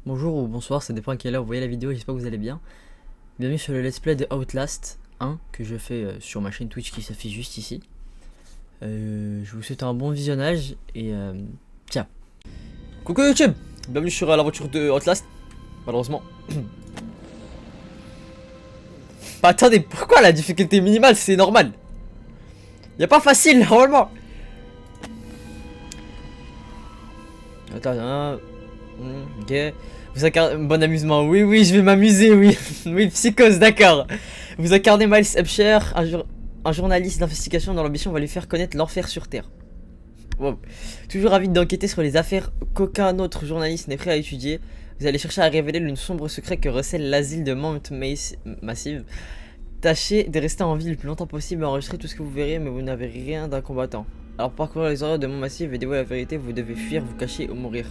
Bonjour ou bonsoir, ça dépend à quelle heure vous voyez la vidéo, j'espère que vous allez bien. Bienvenue sur le let's play de Outlast 1 que je fais sur ma chaîne Twitch qui s'affiche juste ici. Je vous souhaite un bon visionnage et tiens. Coucou YouTube, bienvenue sur l'aventure de Outlast, malheureusement. Bah attendez, pourquoi la difficulté minimale, c'est normal? Y'a pas facile normalement. Attends, hein. Ok. Vous incarnez... Bon amusement, oui, je vais m'amuser, oui. Oui, psychose, d'accord. Vous incarnez Miles Upshur, un journaliste d'investigation dont l'ambition va lui faire connaître l'enfer sur Terre. Wow. Toujours avide d'enquêter sur les affaires qu'aucun autre journaliste n'est prêt à étudier, vous allez chercher à révéler le sombre secret que recèle l'asile de Mount Massive. Tâchez de rester en vie le plus longtemps possible et enregistrer tout ce que vous verrez, mais vous n'avez rien d'un combattant. Alors pour parcourir les horreurs de Mount Massive et dévoiler la vérité, vous devez fuir, vous cacher ou mourir.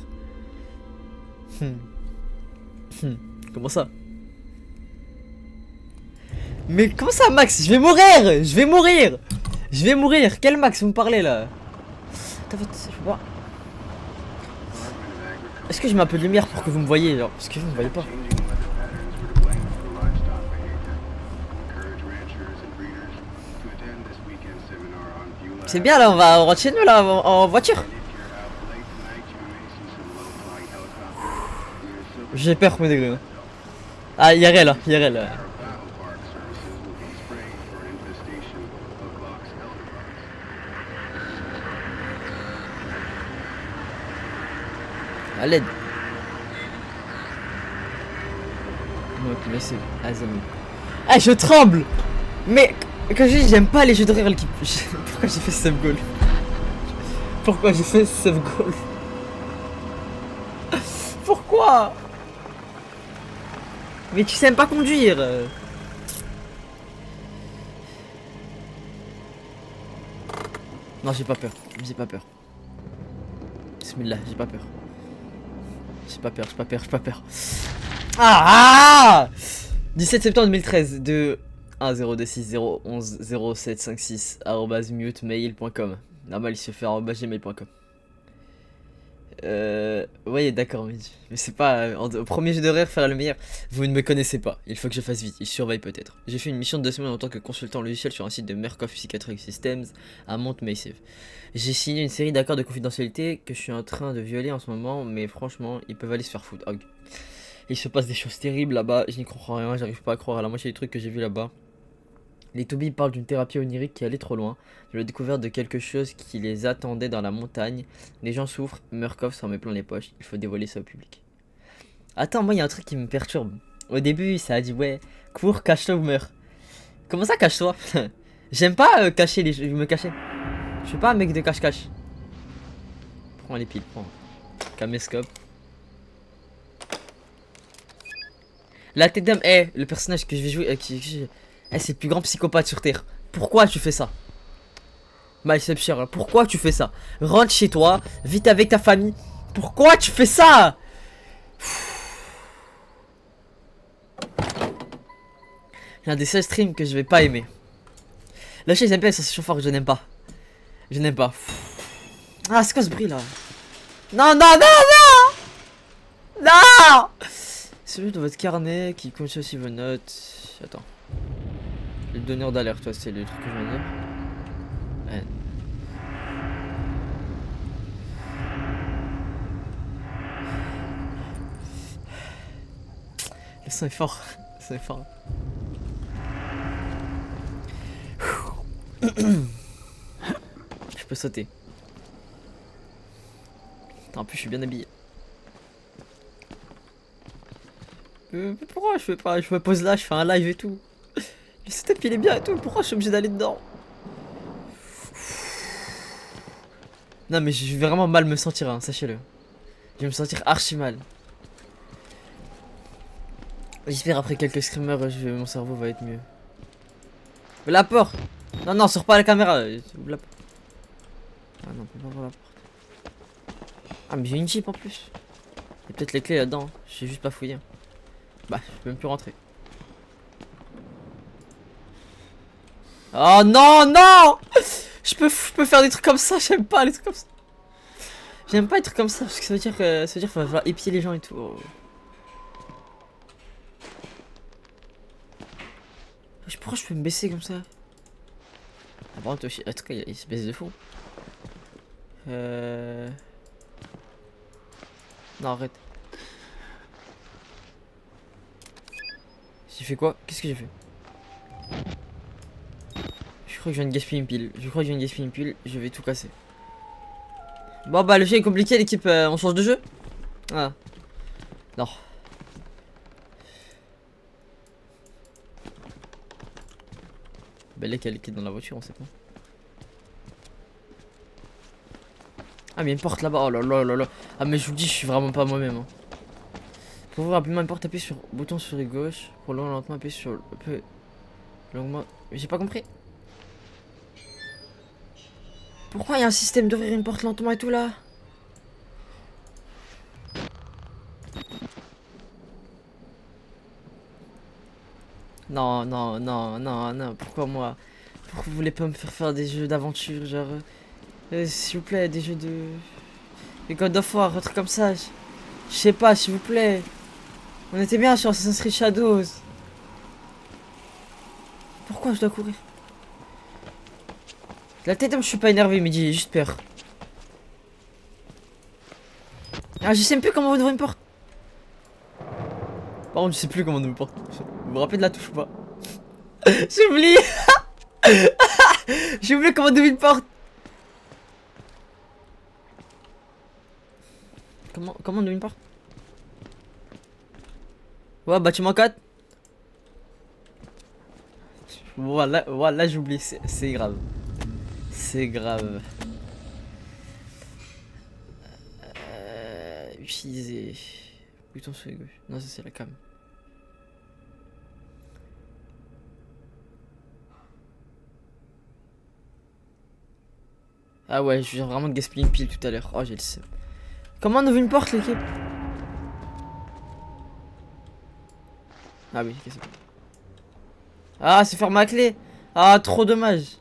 Comment ça? Mais comment ça, Max? Je vais mourir! Je vais mourir! Je vais mourir! Quel Max vous me parlez là? Attends, je peux pas. Est-ce que je mets un peu de lumière pour que vous me voyez, genre? Parce que vous me voyez pas. C'est bien là, on rentre chez nous là, en voiture. J'ai peur, premier degré. Ah, IRL là, IRL là. À l'aide. Mais c'est Azami. Ah, je tremble. Mais quand je dis j'aime pas les jeux d'horreur qui... Pourquoi j'ai fait save goal? Pourquoi j'ai fait save goal? Pourquoi? Mais tu sais même pas conduire. Non, j'ai pas peur. J'ai pas peur. Bismillah, j'ai pas peur. J'ai pas peur, j'ai pas peur, j'ai pas peur. Ah, 17 septembre 2013 de 10260110756 @mutemail.com. Normal, il se fait @gmail.com. Ouais, d'accord, mais c'est pas au premier jeu d'horreur faire le meilleur. Vous ne me connaissez pas, il faut que je fasse vite, il surveille peut-être. J'ai fait une mission de 2 semaines en tant que consultant logiciel sur un site de Murkoff Psychiatric Systems à Mount Massive. J'ai signé une série d'accords de confidentialité que je suis en train de violer en ce moment, mais franchement, ils peuvent aller se faire foutre. Il se passe des choses terribles là-bas, je n'y comprends rien, j'arrive pas à croire à la moitié des trucs que j'ai vu là-bas. Les Toby parlent d'une thérapie onirique qui allait trop loin, de la découverte de quelque chose qui les attendait dans la montagne. Les gens souffrent, Murkoff s'en met plein les poches, il faut dévoiler ça au public. Attends, moi il y a un truc qui me perturbe. Au début, ça a dit ouais, cours, cache-toi ou meurs. Comment ça, cache-toi? J'aime pas cacher les jeux, me cacher. Je suis pas un mec de cache-cache. Prends les piles, prends. Caméscope. La tête d'homme, le personnage que je vais jouer, c'est le plus grand psychopathe sur Terre. Pourquoi tu fais ça? Miles Upshur, pourquoi tu fais ça? Rentre chez toi, vite avec ta famille. Pourquoi tu fais ça? L'un des seuls streams que je vais pas aimer. Lâchez les MPS, c'est fort que je n'aime pas. Je n'aime pas. Ah, c'est quoi ce bruit là? Non, non, non, non! Non! Celui de votre carnet qui contient aussi vos notes. Attends. Le donneur d'alerte, toi, c'est le truc que je viens de dire. Ouais. Le son est fort. Le son est fort. Je peux sauter. En plus, je suis bien habillé. Pourquoi je fais pas? Je me pose là, je fais un live et tout. Le setup il est bien et tout. Pourquoi je suis obligé d'aller dedans? Non, mais je vais vraiment mal me sentir, hein, sachez-le. Je vais me sentir archi mal. J'espère après quelques screamers, mon cerveau va être mieux. Mais la porte! Non, non, sors pas la caméra. Ouvre la porte. Ah non, on peut pas voir la porte. Ah, mais j'ai une jeep en plus. Il y a peut-être les clés là-dedans. Hein. J'ai juste pas fouillé. Bah, je peux même plus rentrer. Oh non, non! Je peux faire des trucs comme ça, j'aime pas les trucs comme ça. J'aime pas les trucs comme ça parce que ça veut dire qu'il va falloir épier les gens et tout. Oh. Pourquoi je peux me baisser comme ça? Ah, par contre, en tout cas, il se baisse de fou. Non, arrête. J'ai fait quoi? Qu'est-ce que j'ai fait? Je crois que je viens de gaspiller une pile. Je vais tout casser. Bon bah le jeu est compliqué l'équipe, on change de jeu? Ah. Non. Belle qu'elle est dans la voiture, on sait pas. Ah mais il y a une porte là-bas, oh là là là là. Ah mais je vous dis, je suis vraiment pas moi-même. Hein. Pour ouvrir rapidement une porte, appuyez sur le bouton sur la gauche. Pour l'ouvrir lentement, appuyez sur le peu. Longuement. J'ai pas compris. Pourquoi il y a un système d'ouvrir une porte lentement et tout là? Non, non, non, non, non, pourquoi moi? Pourquoi vous voulez pas me faire des jeux d'aventure, genre... s'il vous plaît, des jeux de... Les God of War, un truc comme ça. Je sais pas, s'il vous plaît. On était bien sur Assassin's Creed Shadows. Pourquoi je dois courir? La tête, je suis pas énervé, mais j'ai juste peur. Ah, je sais même plus comment on ouvre une porte. Par contre, je sais plus comment on ouvre une porte. Vous vous rappelez de la touche ou pas? J'ai oublié. J'ai oublié comment on ouvre une porte. Comment on ouvre une porte? Ouais, bâtiment 4. Voilà, voilà, j'oublie, c'est grave. C'est grave. Utiliser. Bouton sur la gauche. Non, ça c'est la cam. Ah ouais, je viens vraiment de gaspiller une pile tout à l'heure. Oh, j'ai le seum. Comment on ouvre une porte, l'équipe? Ah oui, qu'est-ce que c'est? Ah, c'est fermé à clé. Ah, trop dommage.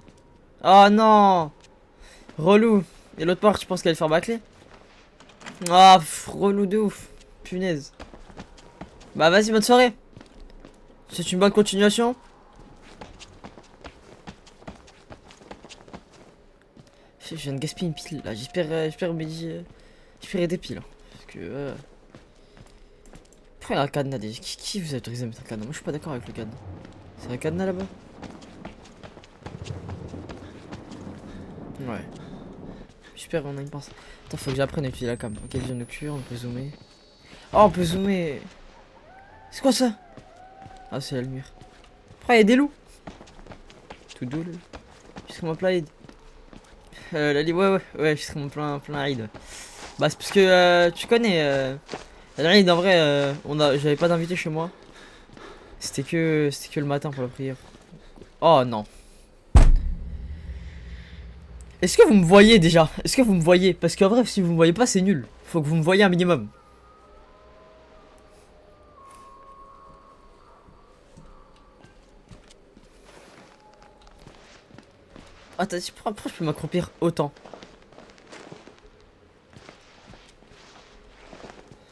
Ah non. Relou. Et l'autre porte, je pense qu'elle est fermée à clé. Ah, relou de ouf. Punaise. Bah vas-y, bonne soirée. C'est une bonne continuation. Je viens de gaspiller une pile là. J'espère des piles. Hein. Parce que. Pourquoi il y a un cadenas déjà? Qui vous a autorisé à mettre un cadenas? Moi je suis pas d'accord avec le cadenas. C'est un cadenas là-bas? Ouais. J'espère qu'on a une pince. Attends, faut que j'apprenne à utiliser la cam. Ok, vision nocturne, on peut zoomer. Oh, on peut zoomer. C'est quoi ça? Ah, c'est la lumière. Pourquoi il y a des loups? Tout doux, là. Je serais mon plein aide. Ouais, je serais mon plein aide. Bah, c'est parce que tu connais. La aide, en vrai, j'avais pas d'invité chez moi. C'était que le matin pour la prière. Oh non. Est-ce que vous me voyez déjà? Est-ce que vous me voyez? Parce qu'en vrai, si vous me voyez pas, c'est nul. Faut que vous me voyez un minimum. Attends, pourquoi je peux m'accroupir autant?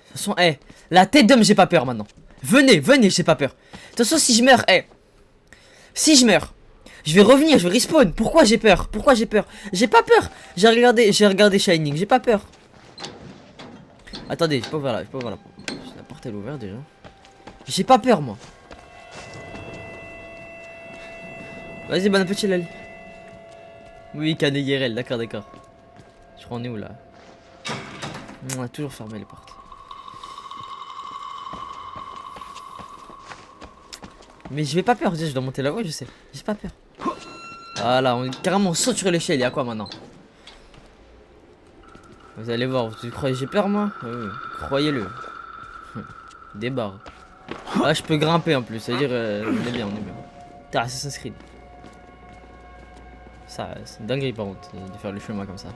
De toute façon, la tête d'homme, j'ai pas peur maintenant. Venez, j'ai pas peur. De toute façon, si je meurs, si je meurs, je vais revenir, je vais respawn. Pourquoi j'ai peur? J'ai pas peur. J'ai regardé Shining, j'ai pas peur. Attendez, je peux ouvrir là, la porte elle est ouverte déjà. J'ai pas peur moi. Vas-y, bon appétit Lali. Oui, Kanegirel, d'accord. Je crois on est où là? On a toujours fermé les portes. Mais je vais pas peur, je dois monter là-haut, je sais. J'ai pas peur. Voilà, carrément on saute sur l'échelle, y'a quoi maintenant? Vous allez voir, vous croyez que j'ai peur moi? Oui, croyez-le. Des barres. Ah, je peux grimper en plus, c'est-à-dire on est bien. Putain, Assassin's Creed. Ça, c'est une dinguerie par contre, de faire le chemin comme ça.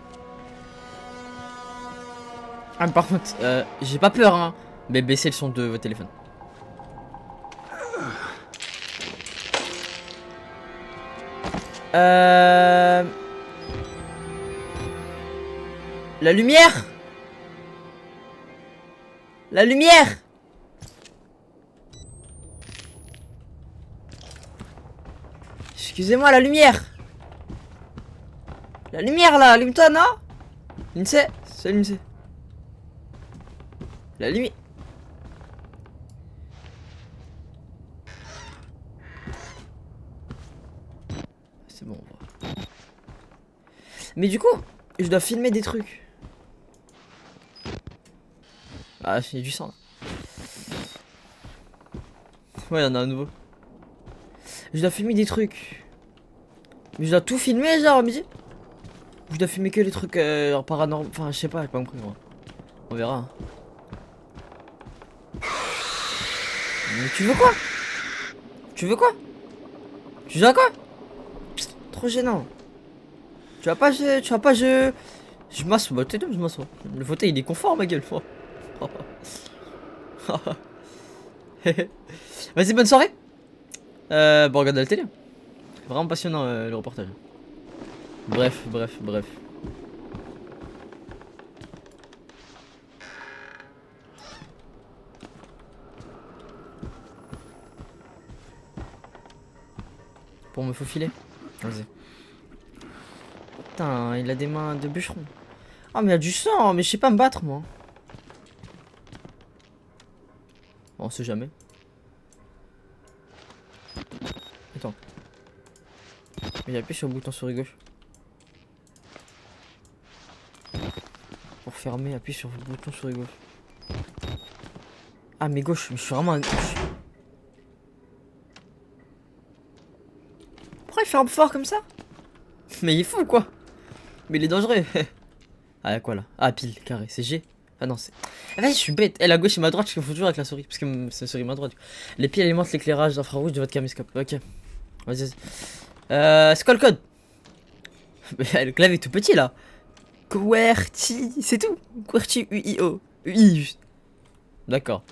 Ah, mais par contre, j'ai pas peur, hein. Mais baissez le son de votre téléphone. La lumière. La lumière. Excusez-moi, la lumière. La lumière là, allume-toi, non? Lindsay, c'est Lindsay. La lumière. C'est bon, on voit. Mais du coup, je dois filmer des trucs. Ah, il y a du sang là. Ouais, il y en a un nouveau. Je dois filmer des trucs. Mais je dois tout filmer, genre, à midi. Je dois filmer que les trucs paranormaux. Enfin, je sais pas, j'ai pas compris, moi. On verra. Hein. Mais tu veux quoi? Tu veux quoi? Tu veux quoi? Trop gênant. Tu vas pas, je m'assois, bah t'es deux, je m'assois. Le fauteuil il est confort, ma gueule. Vas-y, bonne soirée. Bon, regarde la télé. Vraiment passionnant le reportage. Bref. Pour me faufiler. Vas-y. Putain, il a des mains de bûcheron. Ah, mais il y a du sang, mais je sais pas me battre, moi. Bon, on sait jamais. Attends. Mais appuie sur le bouton souris gauche. Pour fermer, appuie sur le bouton souris gauche. Ah, mais gauche, mais je suis vraiment un... Pourquoi il ferme fort comme ça? Mais il est fou, quoi. Mais il est dangereux. Ah, y'a quoi là? Ah, pile, carré, c'est G. Ah non, c'est. Ah, vas-y, je suis bête. Et la gauche et ma droite, je confonds toujours avec la souris. Parce que c'est la souris ma droite. Les pieds alimentent l'éclairage infrarouge de votre caméscope. Ok. Vas-y. C'est quoi le code? Le clavier est tout petit là. QWERTY, c'est tout. QWERTY UIO. UI juste. D'accord.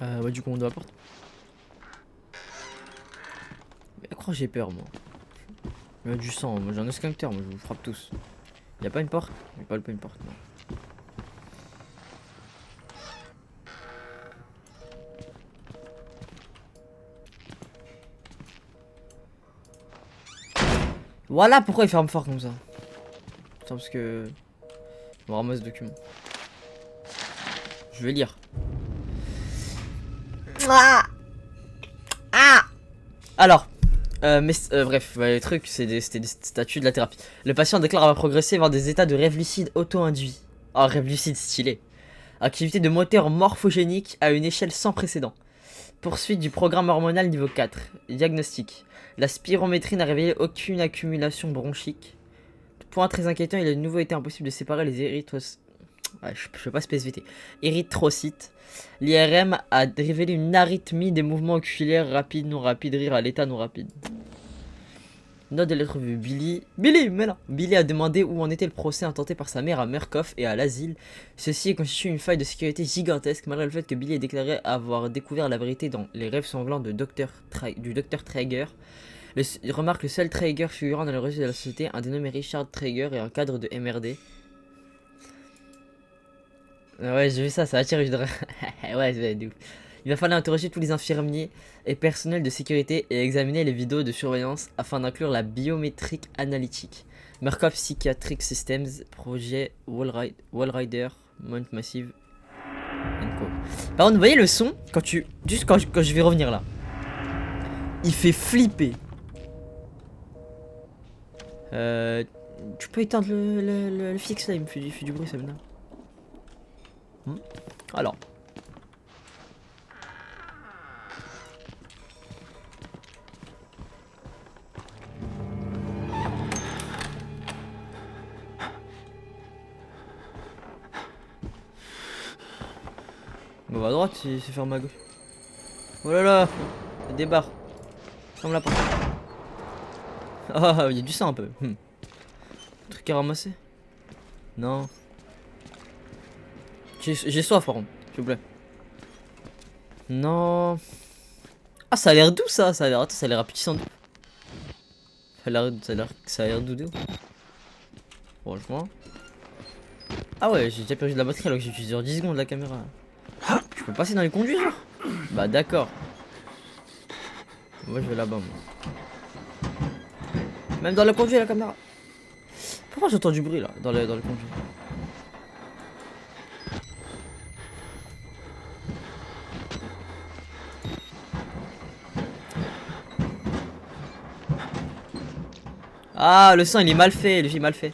Ouais, du coup, on doit la porte. Mais je crois que j'ai peur, moi. Il y a du sang. Moi, j'ai un esquincteur. Moi, je vous frappe tous. Y'a pas une porte? Y'a pas une porte, non. Voilà pourquoi il ferme fort comme ça. Attends, parce que... On ramasse ce document. Je vais lire. Alors, bref, les trucs, c'était des statuts de la thérapie. Le patient déclare avoir progressé vers des états de rêve lucide auto-induit. Ah, rêve lucide stylé. Activité de moteur morphogénique à une échelle sans précédent. Poursuite du programme hormonal niveau 4. Diagnostic. La spirométrie n'a révélé aucune accumulation bronchique. Point très inquiétant, il a de nouveau été impossible de séparer les érythrocytes. Ouais, je peux pas spécifier. Érythrocytes. L'IRM a révélé une arythmie des mouvements oculaires rapides, non rapides, rire à l'état non rapide. Note de lettre vue. Billy a demandé où en était le procès intenté par sa mère à Murkoff et à l'asile. Ceci constitue une faille de sécurité gigantesque, malgré le fait que Billy ait déclaré avoir découvert la vérité dans les rêves sanglants de du docteur Traeger. Remarque le seul Traeger figurant dans le registre de la société, un dénommé Richard Traeger et un cadre de MRD. Ouais, j'ai vu ça attire, je devrais... Ouais, c'est ouf. Il va falloir interroger tous les infirmiers et personnels de sécurité et examiner les vidéos de surveillance afin d'inclure la biométrique analytique. Murkoff Psychiatric Systems, projet Wallrider, Mount Massive, Co. Par contre, vous voyez le son, juste quand je vais revenir là. Il fait flipper. Tu peux éteindre le fixe là, il me fait du bruit, ça me donne. Alors. On va à droite, c'est fermé à gauche. Oh là là, il débarre. Ferme la porte. Ah, il y a du sang un peu. Truc à ramasser? Non. J'ai soif par contre, s'il vous plaît. Non. Ah, ça a l'air doux ça, ça a l'air appétissant. Ça a l'air doux. Franchement. Ah ouais, j'ai déjà perdu de la batterie alors que j'ai utilisé 10 secondes la caméra. Je peux passer dans les conduits genre? Bah d'accord. Moi je vais là-bas moi. Même dans le conduit, la caméra. Pourquoi j'entends du bruit là, dans le conduit? Ah, le sang il est mal fait, le jeu est mal fait.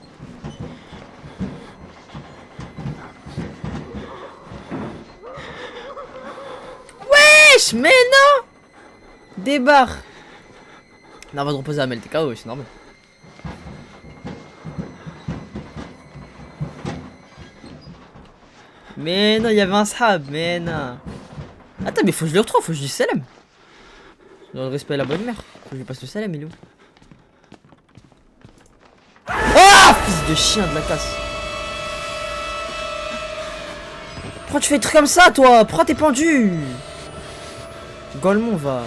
Wesh, mais non! Débarre. Non, on va te reposer à Mel, t'es KO, c'est normal. Mais non, il y avait un sahab, mais non. Attends, mais faut que je le retrouve, faut que je dise salam. Dans le respect à la bonne mère. Faut que je lui passe le salam, il est où? Ah, fils de chien de la casse. Pourquoi tu fais des trucs comme ça, toi? Pourquoi t'es pendu? Golemon, va.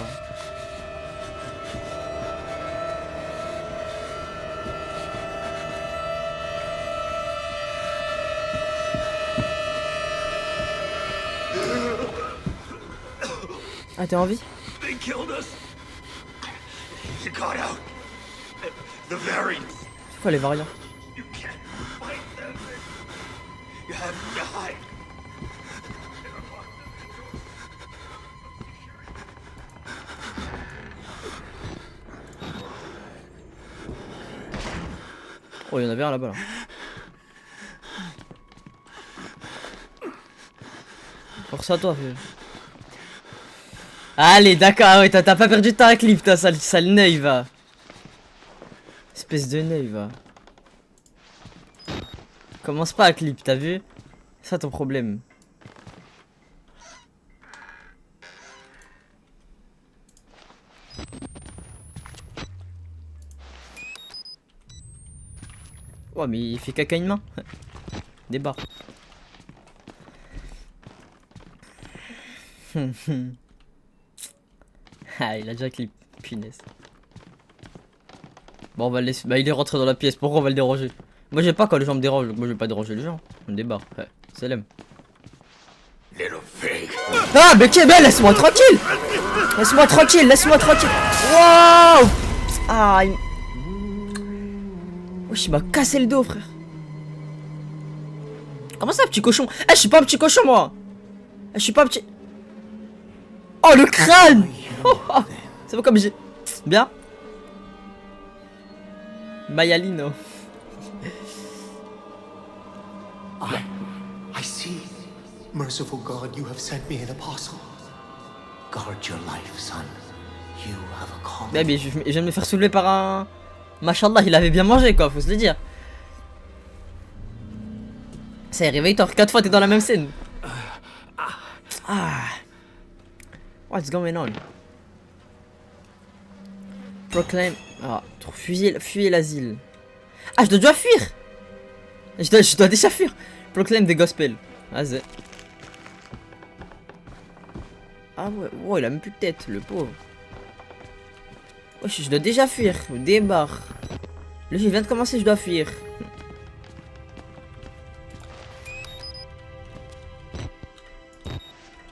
Ah, t'es en vie? C'est quoi les variants? Oh, il y en avait un là-bas là. Force à toi, frère. Allez, d'accord, ah ouais, t'as pas perdu de temps à clip, t'as sale neuil, va. Espèce de neuil, va. Commence pas à clip, t'as vu? C'est ça ton problème. Ouais, mais il fait caca une main. Débarre. Ah, il a déjà clip. Punaise. Bon, on va le laisser. Bah, il est rentré dans la pièce. Pourquoi on va le déranger? Moi, j'aime pas quand les gens me dérangent. Donc, moi, je vais pas déranger les gens. On débarre. Ouais, c'est l'aime. Ah, mais qui est belle? Laisse-moi tranquille! Laisse-moi tranquille, laisse-moi tranquille! Waouh! Ah, wesh, il m'a cassé le dos, frère. Comment ça, petit cochon? Eh, je suis pas un petit cochon, moi! Eh, je suis pas un petit. Oh, le crâne! Oh, oh. C'est bon comme j'ai. Bien? Mayalino. I see. Merciful God, you have sent me an apostle. Guard your life, son. You have a calling. Mais je viens de me faire soulever par un. Machallah, il avait bien mangé, quoi, faut se le dire. Ça y est, réveille-toi, 4 fois t'es dans la même scène. Ah. What's going on? Proclaim. Ah, fuyez l'asile. Ah, je dois déjà fuir! Je dois déjà fuir! Proclaim the gospel. Vas-y. Ah ouais, oh, il a même plus de tête, le pauvre. Wesh, je dois déjà fuir. Débarre. Le jeu vient de commencer, je dois fuir.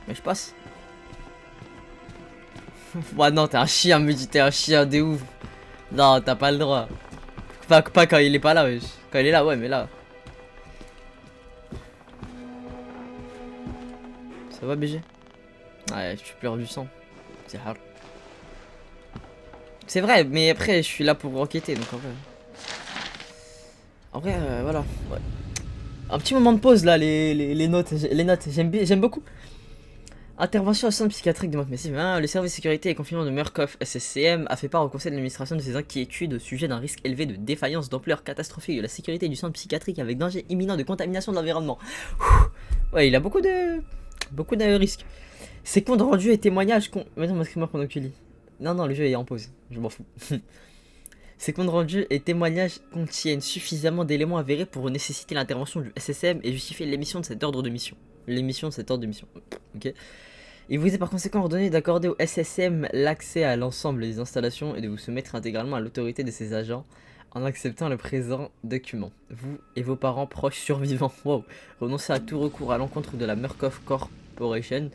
Mais je passe. Ouais, non, t'es un chien, me dis, t'es un chien de ouf. Non, t'as pas le droit. Pas quand il est pas là, wesh. Quand il est là, ouais, mais là. Ça va, BG? Ouais, tu pleures du sang. C'est hard. C'est vrai, mais après, je suis là pour enquêter, donc en vrai. En vrai, voilà. Ouais. Un petit moment de pause là, les notes, j'aime beaucoup. Intervention au centre psychiatrique de Mont-Massif. Le service de sécurité et confinement de Murkoff SSCM a fait part au conseil d'administration de ses inquiétudes au sujet d'un risque élevé de défaillance d'ampleur catastrophique de la sécurité du centre psychiatrique avec danger imminent de contamination de l'environnement. Ouais, il a beaucoup de risques. Ses comptes rendus et témoignages. Maintenant, masque-moi pendant que tu lis. Non, le jeu est en pause. Je m'en fous. Ces comptes rendus et témoignages contiennent suffisamment d'éléments avérés pour nécessiter l'intervention du SSM et justifier l'émission de cet ordre de mission. Ok. Il vous est par conséquent ordonné d'accorder au SSM l'accès à l'ensemble des installations et de vous soumettre intégralement à l'autorité de ses agents en acceptant le présent document. Vous et vos parents proches survivants, wow, renoncez à tout recours à l'encontre de la Murkoff Corporation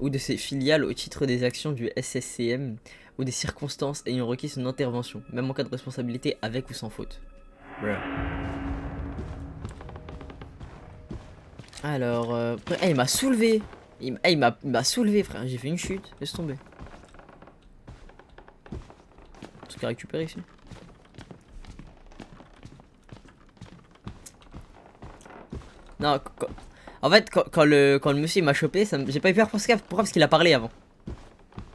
ou de ses filiales au titre des actions du SSCM ou des circonstances ayant requis son intervention, même en cas de responsabilité avec ou sans faute. Bruh. Alors, il m'a soulevé. Il m'a soulevé, frère. J'ai fait une chute. Laisse tomber. Truc à récupérer ici. Non, en fait, quand le monsieur m'a chopé, j'ai pas eu peur pour ce cas. Pourquoi? Parce qu'il a parlé avant.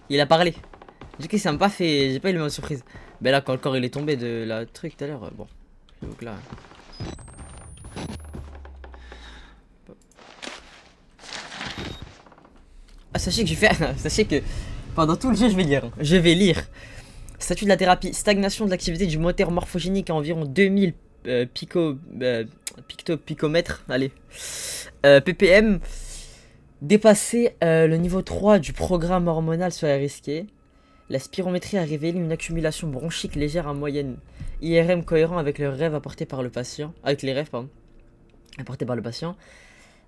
Il a parlé. Du coup, ça m'a pas fait. J'ai pas eu le même surprise. Mais là, quand le corps il est tombé de la truc tout à l'heure, bon. Donc là. Ah, sachez que j'ai fait. Sachez que pendant tout le jeu, je vais lire. Je vais lire. Statut de la thérapie. Stagnation de l'activité du moteur morphogénique à environ 2000 picomètres. Allez. ppm. Dépasser le niveau 3 du programme hormonal serait risqué. La spirométrie a révélé une accumulation bronchique légère en moyenne. IRM cohérent avec le rêve apporté par le patient. Avec les rêves, pardon. Apportés par le patient.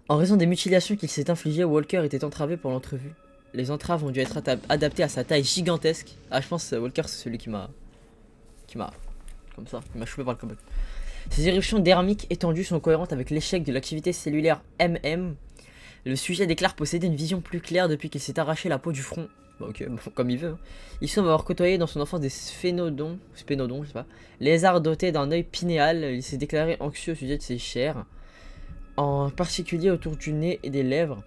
En raison des mutilations qu'il s'est infligées, Walker était entravé pour l'entrevue. Les entraves ont dû être adaptées à sa taille gigantesque. Ah, je pense que Walker, c'est celui qui m'a. Comme ça, il m'a chopé par le cobalt. Ces éruptions dermiques étendues sont cohérentes avec l'échec de l'activité cellulaire MM. Le sujet déclare posséder une vision plus claire depuis qu'il s'est arraché la peau du front. Bah, ok, bon, comme il veut. Hein. Il semble avoir côtoyé dans son enfance des sphénodons, je sais pas, lézards dotés d'un œil pinéal. Il s'est déclaré anxieux au sujet de ses chairs, en particulier autour du nez et des lèvres.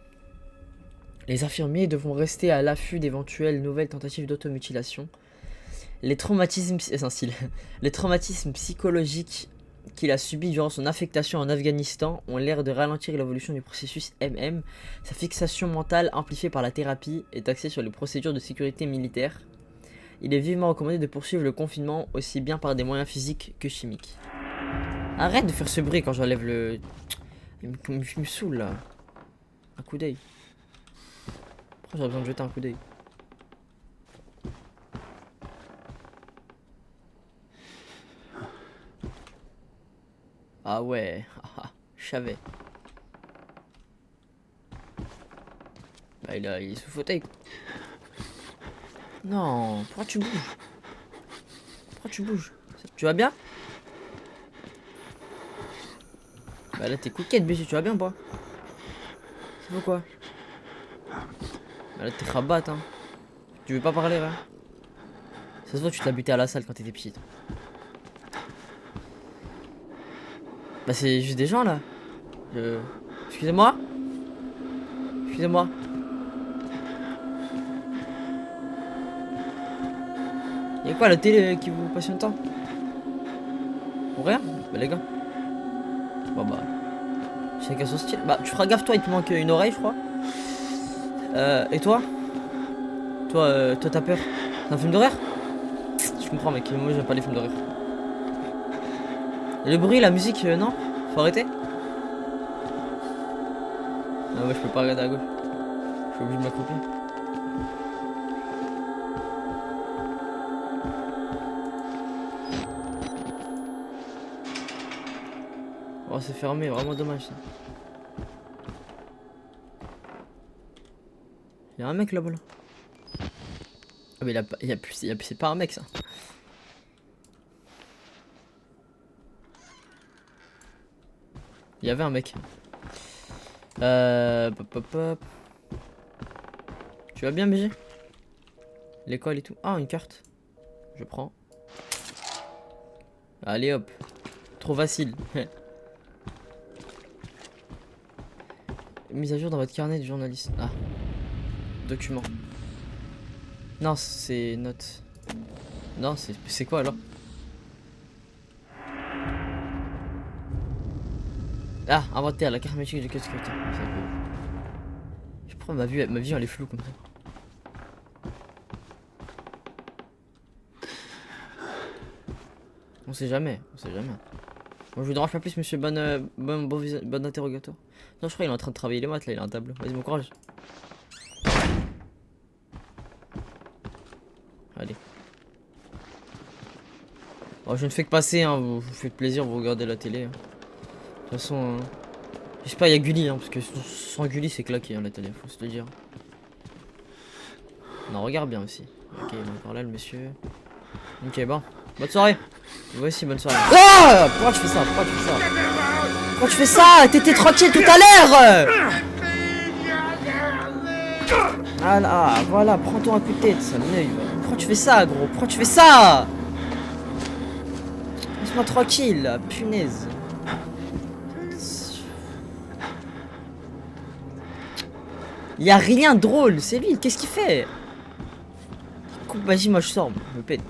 Les infirmiers devront rester à l'affût d'éventuelles nouvelles tentatives d'automutilation. Les traumatismes psychologiques qu'il a subis durant son affectation en Afghanistan ont l'air de ralentir l'évolution du processus MM. Sa fixation mentale, amplifiée par la thérapie, est axée sur les procédures de sécurité militaire. Il est vivement recommandé de poursuivre le confinement aussi bien par des moyens physiques que chimiques. Arrête de faire ce bruit quand j'enlève le... Il me saoule là. Un coup d'œil. Pourquoi j'aurais besoin de jeter un coup d'œil? Ah ouais, je savais. Bah il est sous fauteuil. Non, pourquoi tu bouges? Pourquoi tu bouges? Tu vas bien? Bah là t'es coquette BG, tu vas bien ou pas? C'est pourquoi? Bah là t'es rabat hein. Tu veux pas parler là? Ça se voit tu te l'as buté à la salle quand t'étais petite. Bah c'est juste des gens là. Excusez-moi. Excusez-moi. Y'a quoi la télé qui vous passionne tant? Pour rien? Bah les gars. Bon bah. Chacun son style. Bah tu feras gaffe toi, il te manque une oreille je crois. Et toi? Toi t'as peur? C'est un film d'horreur? Je comprends mec, moi j'aime pas les films d'horreur. Et le bruit, la musique, non? Faut arrêter? Ah ouais, je peux pas regarder à gauche. Je suis obligé de m'accroupir. Oh, c'est fermé, vraiment dommage ça. Y'a un mec là-bas là. Ah mais c'est pas un mec ça. Il y avait un mec. Pop. Tu vas bien BG? L'école et tout. Ah une carte. Je prends. Allez hop. Trop facile. Mise à jour dans votre carnet de journaliste. Ah. Document. Non c'est note. Non c'est quoi alors? Ah, inventaire, la carte magique du code secrétaire. Je prends ma vue elle est floue comme ça. On sait jamais. Bon, je vous dérange pas plus, monsieur. Bon interrogatoire. Non, je crois qu'il est en train de travailler les maths là, il a un tableau. Vas-y, bon courage. Allez. Oh, je ne fais que passer, hein. Vous faites plaisir, vous regardez la télé. Hein. De toute façon, j'espère qu'il y a Gulli, hein, parce que sans Gulli c'est claqué hein, la télé, faut se le dire. Non, regarde bien aussi. Ok, il est encore là le monsieur. Ok, bon. Bonne soirée. Voici, bonne soirée. Ah, pourquoi tu fais ça? Pourquoi tu fais ça? Pourquoi tu fais ça? T'étais tranquille tout à l'heure. Ah là, voilà, prends-toi un coup de tête, ça m'énerve. Pourquoi tu fais ça, gros? Pourquoi tu fais ça? Laisse-moi tranquille, là, punaise. Y a rien de drôle, c'est lui, qu'est-ce qu'il fait? Coupe, vas-y, moi je sors, je me pète.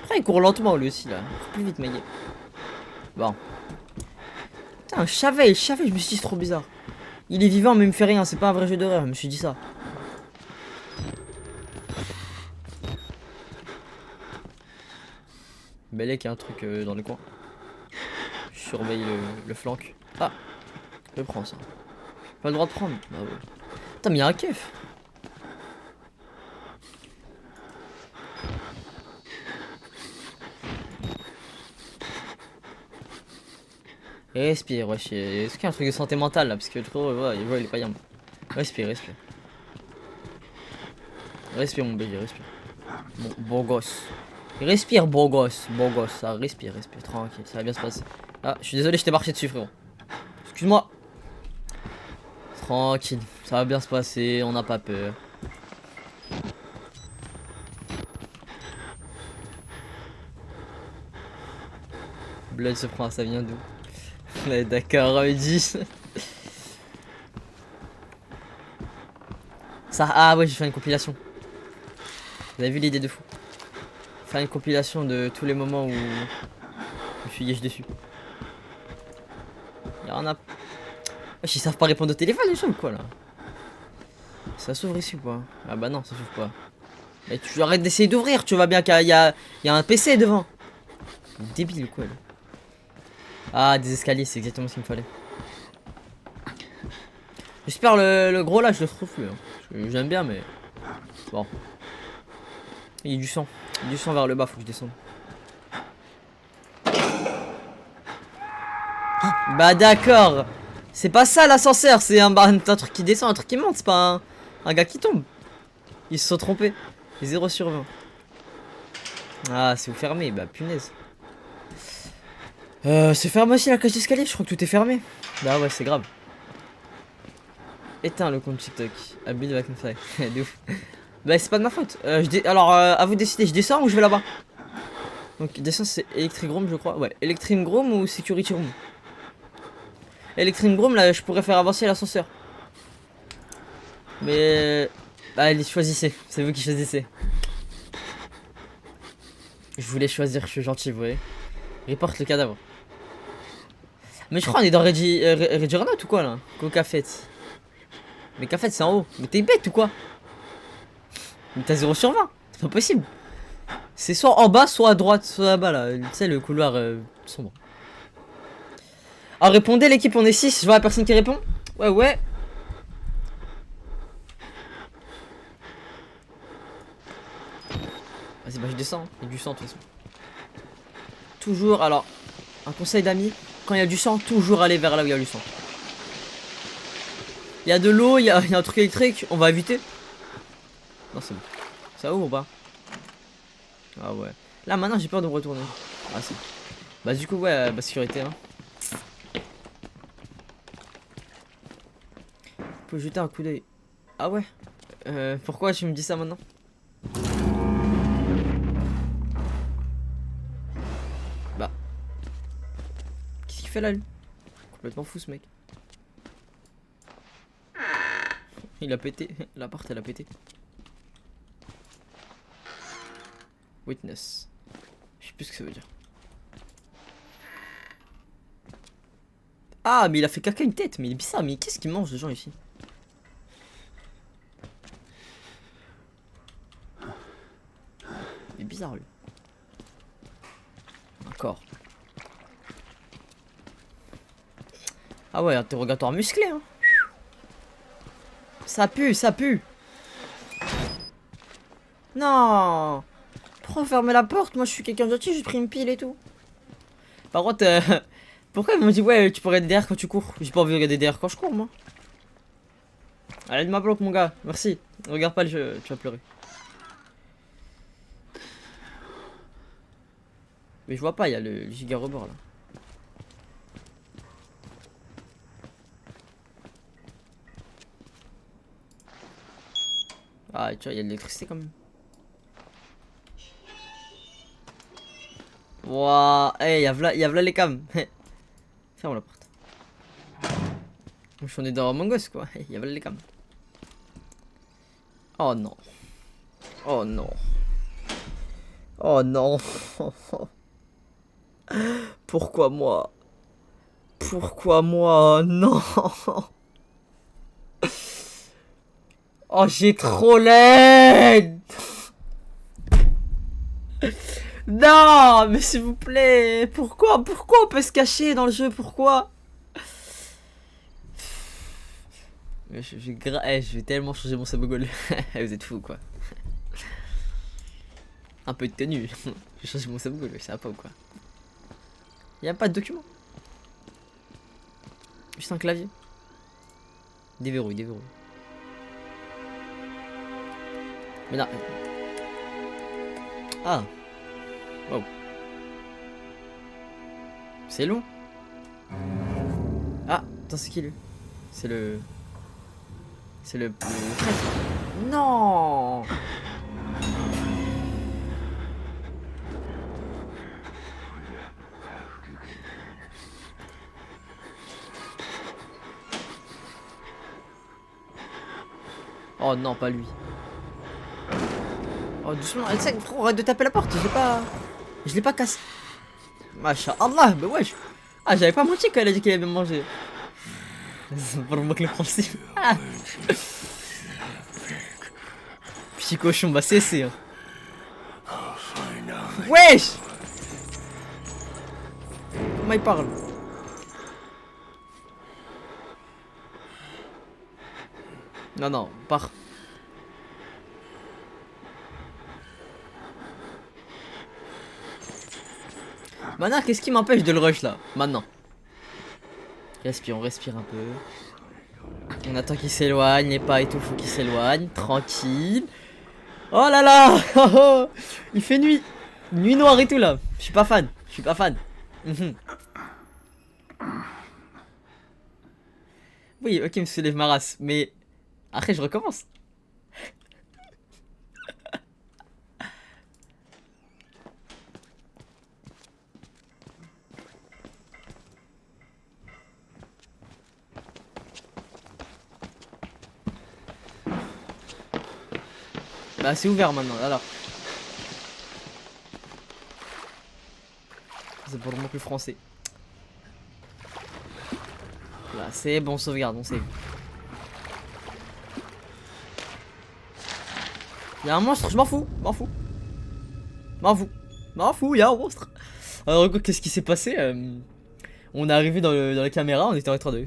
Après, il court lentement lui aussi, là. Il court plus vite, ma gueule. Bon. Putain, je savais, je me suis dit, c'est trop bizarre. Il est vivant, mais il me fait rien, c'est pas un vrai jeu d'horreur, je me suis dit ça. Belek, il y a un truc dans le coin. Je surveille le flanc. Ah, je prends ça. Pas le droit de prendre. Ah ouais. Putain, mais il y a un keuf. Respire, wesh. Est-ce qu'il y a un truc de santé mentale là? Parce que le frérot, il est pas yam. Respire, respire. Respire, mon bébé, respire. Bon gosse. Respire, bon gosse. Bon gosse, ça respire, respire. Tranquille, ça va bien se passer. Ah, je suis désolé, je t'ai marché dessus, frérot. Excuse-moi. Tranquille, ça va bien se passer, on n'a pas peur. Blood se prend, ça vient d'où? Ouais, d'accord, il dit. Ça, ah ouais, j'ai fait une compilation. Vous avez vu l'idée de fou? Faire une compilation de tous les moments où je suis yèche dessus. Y'a rien à... Wesh, ils savent pas répondre au téléphone les gens ou quoi là? Ça s'ouvre ici ou pas? Ah bah non, ça s'ouvre pas. Mais tu arrêtes d'essayer d'ouvrir, tu vois bien qu'il y a un PC devant. Débile quoi là. Ah, des escaliers, c'est exactement ce qu'il me fallait. J'espère le gros là, je le retrouve plus. Hein. J'aime bien, mais bon. Il y a du sang. Il y a du sang vers le bas, faut que je descende. Bah d'accord. C'est pas ça l'ascenseur, c'est un truc qui descend, un truc qui monte, c'est pas un gars qui tombe. Ils se sont trompés. 0 sur 20. Ah, c'est fermé, bah punaise. C'est fermé aussi la cage d'escalier, je crois que tout est fermé. Bah ouais, c'est grave. Éteins le compte TikTok. Abus de vacances. De ouf. Bah c'est pas de ma faute. Alors à vous de décider, je descends ou je vais là-bas. Donc descends c'est Electric Room je crois. Ouais, Electric Room ou Security Room. Electric Room là je pourrais faire avancer l'ascenseur. Mais... allez choisissez, c'est vous qui choisissez. Je voulais choisir, je suis gentil vous voyez. Reporte le cadavre. Mais je crois on est dans Reggie ou quoi là? Coca Fête. Mais Cafette c'est en haut. Mais t'es bête ou quoi? Mais t'as 0 sur 20. C'est pas possible. C'est soit en bas, soit à droite, soit là-bas là. Tu sais le couloir sombre. Alors répondez l'équipe, on est 6. Je vois la personne qui répond. Ouais ouais. Vas-y bah je descends. Il y a du sang de toute façon. Toujours alors. Un conseil d'amis. Quand il y a du sang, toujours aller vers là où il y a du sang. Il y a de l'eau, il y a un truc électrique, on va éviter. Non c'est bon. Ça ouvre ou pas? Ah ouais. Là maintenant j'ai peur de me retourner. Ah c'est. Bah du coup ouais, bah sécurité hein. Faut jeter un coup d'œil. Ah ouais. Pourquoi tu me dis ça maintenant? Bah. Qu'est-ce qu'il fait là lui? Complètement fou ce mec. Il a pété, l'appart elle a pété. Witness. Je sais plus ce que ça veut dire. Ah mais il a fait caca une tête, mais il est bizarre, mais qu'est-ce qu'il mange les gens ici? Il est bizarre lui. Encore. Ah ouais, interrogatoire musclé hein. Ça pue, ça pue. Non. Pourquoi fermer la porte? Moi je suis quelqu'un de gentil, j'ai pris une pile et tout. Par contre, pourquoi ils m'ont dit ouais tu pourrais regarder derrière quand tu cours? J'ai pas envie de regarder derrière quand je cours moi. Allez de ma bloc mon gars, merci. Regarde pas le jeu, tu vas pleurer. Mais je vois pas, il y a le giga rebord là. Ah tu vois, il y a de l'électricité quand même. Wouah, hey, y'a v'là les cams. Ferme la porte. On est dans Among Us quoi, y'a v'là les cams. Oh non. Oh non. Oh non. Pourquoi moi? Pourquoi moi? Non. Oh j'ai trop l'aide. Non, mais s'il vous plaît, pourquoi on peut se cacher dans le jeu? Pourquoi? Je vais tellement changer mon sabogol. Vous êtes fous quoi. Un peu de tenue. Je vais changer mon sabogol, ça va pas ou quoi? Y'a pas de document. Juste un clavier. Déverrouille, déverrouille. Mais non. Ah. Wow. C'est long. Ah, attends, c'est qui lui? C'est le... C'est le prêtre. Non. Oh non, pas lui. Oh doucement, frérot, arrête de taper la porte, je l'ai pas cassé. Masha'Allah, mais wesh. Ah, j'avais pas menti quand elle a dit qu'elle avait mangé. C'est pour moi que le français. Ah. Petit cochon, bah cesser. Hein. Wesh. Comment il parle? Non, non, pars. Maintenant, qu'est-ce qui m'empêche de le rush là? Maintenant. Respire, on respire un peu. On attend qu'il s'éloigne, les pas et tout, faut qu'il s'éloigne. Tranquille. Oh là là. Il fait nuit. Nuit noire et tout là. Je suis pas fan. Je suis pas fan. Oui, ok, me soulève ma race. Mais après, je recommence. Bah c'est ouvert maintenant, alors. C'est pour le moins plus français. Là c'est bon, sauvegarde, on sait. Y'a un monstre, je m'en fous, m'en fous. M'en fous, y'a un monstre. Alors qu'est-ce qui s'est passé? On est arrivé dans la caméra, on était en train de...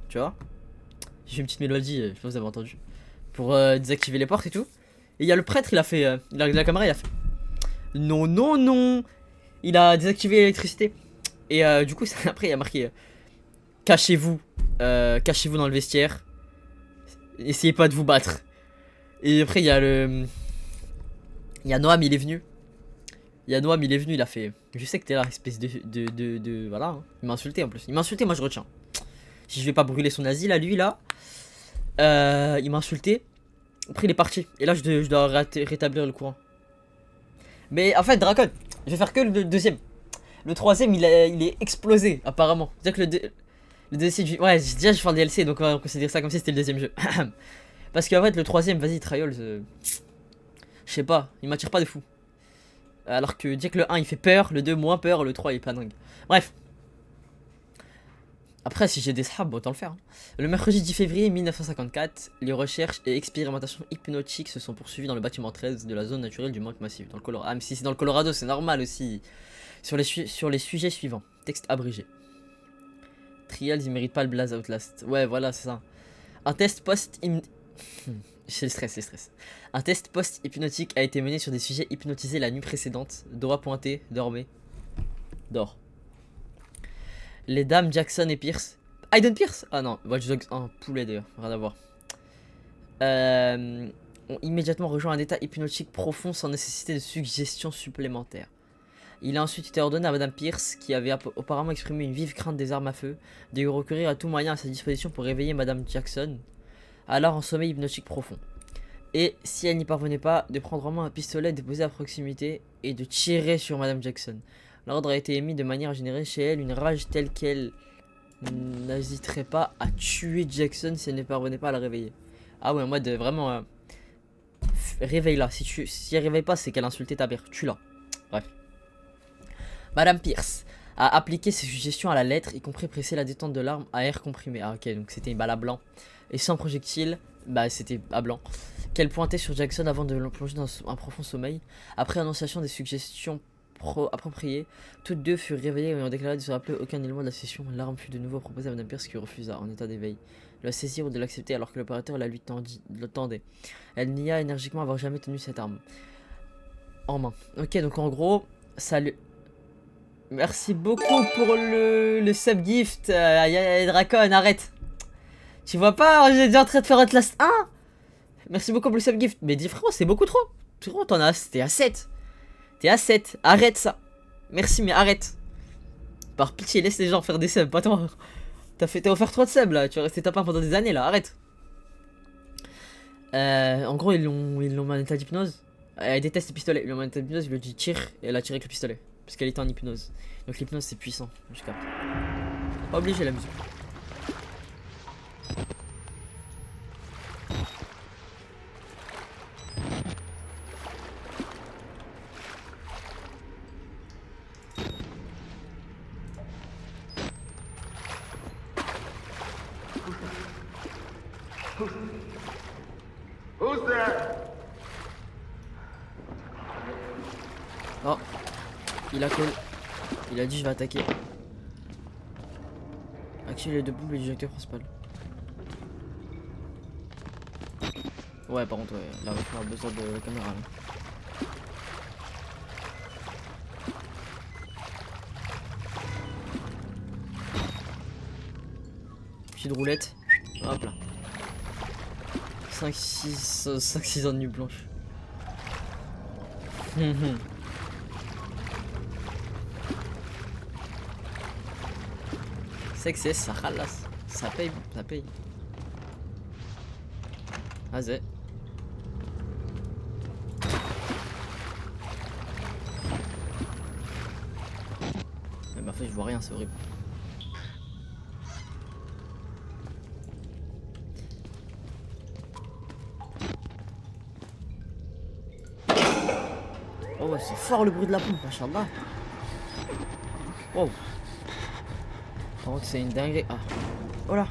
Tu vois? J'ai une petite mélodie, je pense que vous avez entendu. Pour désactiver les portes et tout. Et il y a le prêtre, il a fait... la caméra, il a fait... Non, non, non. Il a désactivé l'électricité. Et du coup, après, il a marqué... Cachez-vous. Cachez-vous dans le vestiaire. Essayez pas de vous battre. Et après, il y a le... Il y a Noam, il est venu. Il a fait... Je sais que t'es là, espèce de... Voilà. Hein. Il m'a insulté en plus. Il m'a insulté, moi je retiens. Si je vais pas brûler son asile à lui, là... il m'a insulté. Après il est parti. Et là je dois rétablir le courant. Mais en fait Dracon, je vais faire que le deuxième. Le troisième il est explosé apparemment. C'est-à-dire que le deuxième... Ouais déjà je vais faire le DLC donc on va considérer ça comme si c'était le deuxième jeu. Parce qu'en fait le troisième, vas-y Trials, je sais pas, il m'attire pas de fou. Alors que dès que le 1 il fait peur, le 2 moins peur, le 3 il est pas dingue. Bref. Après, si j'ai des sahabs, autant le faire. Hein. Le mercredi 10 février 1954, les recherches et expérimentations hypnotiques se sont poursuivies dans le bâtiment 13 de la zone naturelle du manque massif. Dans le Colorado. Ah, mais si c'est dans le Colorado, c'est normal aussi. Sur les sujets suivants. Texte abrégé. Trials, il mérite pas le Blaze Outlast. Ouais, voilà, c'est ça. Un test c'est le stress, c'est le stress. Un test post-hypnotique a été mené sur des sujets hypnotisés la nuit précédente. Doigt pointé, dormez. Dors. Les dames Jackson et Pierce Aiden Pierce. Ah non, Watch Dogs 1, poulet d'ailleurs, rien à voir. Ont immédiatement rejoint un état hypnotique profond sans nécessité de suggestions supplémentaires. Il a ensuite été ordonné à Madame Pierce, qui avait auparavant exprimé une vive crainte des armes à feu, de recourir à tout moyen à sa disposition pour réveiller Madame Jackson, alors en sommeil hypnotique profond. Et, si elle n'y parvenait pas, de prendre en main un pistolet déposé à proximité et de tirer sur Madame Jackson. L'ordre a été émis de manière à générer chez elle une rage telle qu'elle n'hésiterait pas à tuer Jackson si elle ne parvenait pas à la réveiller. Ah ouais, en mode vraiment... réveille-la. Si elle réveille pas, c'est qu'elle a insulté ta mère. Tue-la. Bref. Madame Pierce a appliqué ses suggestions à la lettre, y compris presser la détente de l'arme à air comprimé. Ah ok, donc c'était une balle à blanc. Et sans projectile, bah c'était à blanc. Qu'elle pointait sur Jackson avant de le plonger dans un profond sommeil. Après annonciation des suggestions appropriées, toutes deux furent réveillées et ayant déclaré de se rappeler aucun élément de la session. L'arme fut de nouveau proposée à Madame Pierce qui refusa en état d'éveil. De la saisir ou de l'accepter alors que l'opérateur la lui tendait. Elle nia énergiquement avoir jamais tenu cette arme en main. Ok, donc en gros, ça lui... Merci beaucoup pour le sub gift. Dracon, arrête. Tu vois pas, j'ai déjà en train de faire Outlast 1. Merci beaucoup pour le sub gift. Mais dis frérot, c'est beaucoup trop. Frérot, t'es à 7. T'es à 7. Arrête ça. Merci, mais arrête. Par pitié, laisse les gens faire des subs, pas toi. T'as offert 3 de subs là. Tu vas rester tapin pendant des années là, arrête. En gros, ils l'ont mis en état d'hypnose. Elle déteste les pistolets. Ils l'ont mis en état d'hypnose, il lui a dit tire. Et elle a tiré avec le pistolet. Parce qu'elle était en hypnose. Donc l'hypnose c'est puissant. Je capte. Pas obligé la musique. Who's there? Oh, il a call. Il a dit je vais attaquer. Active les 2 bombes et l'éjecteur principal. Ouais, par contre, ouais, là on a besoin de caméra. Là. Petite roulette. Hop là. 5-6 ans de nuit blanche. C'est que ça ralasse. Ça paye, ça paye. Vas-y. Mais en fait je vois rien, c'est horrible. Oh ouais, c'est fort le bruit de la pompe, machallah. Wow. Par contre c'est une dinguerie. Ah. Oh là.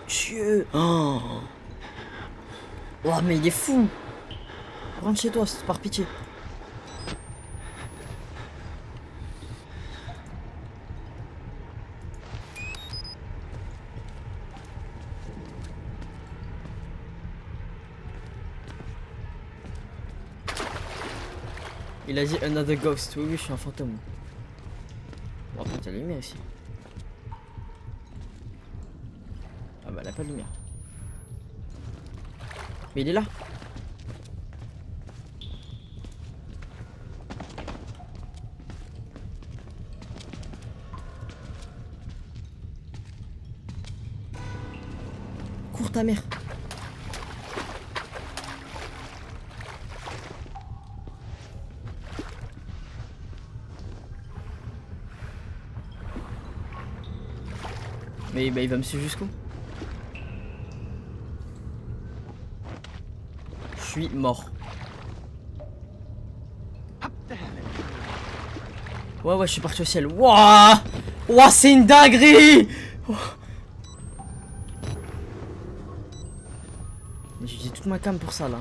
Dieu. Oh. Oh mais il est fou. Rentre chez toi, par pitié. Il a dit another ghost. Oui, oui, je suis un fantôme. Bon, après, t'as la lumière ici. Ah bah, elle a pas de lumière. Mais il est là. Cours ta mère. Mais bah, il va me suivre jusqu'où? Je suis mort. Ouais, ouais, je suis parti au ciel. Wouah! Wouah, c'est une dinguerie! Oh. Mais j'ai toute ma cam pour ça, là.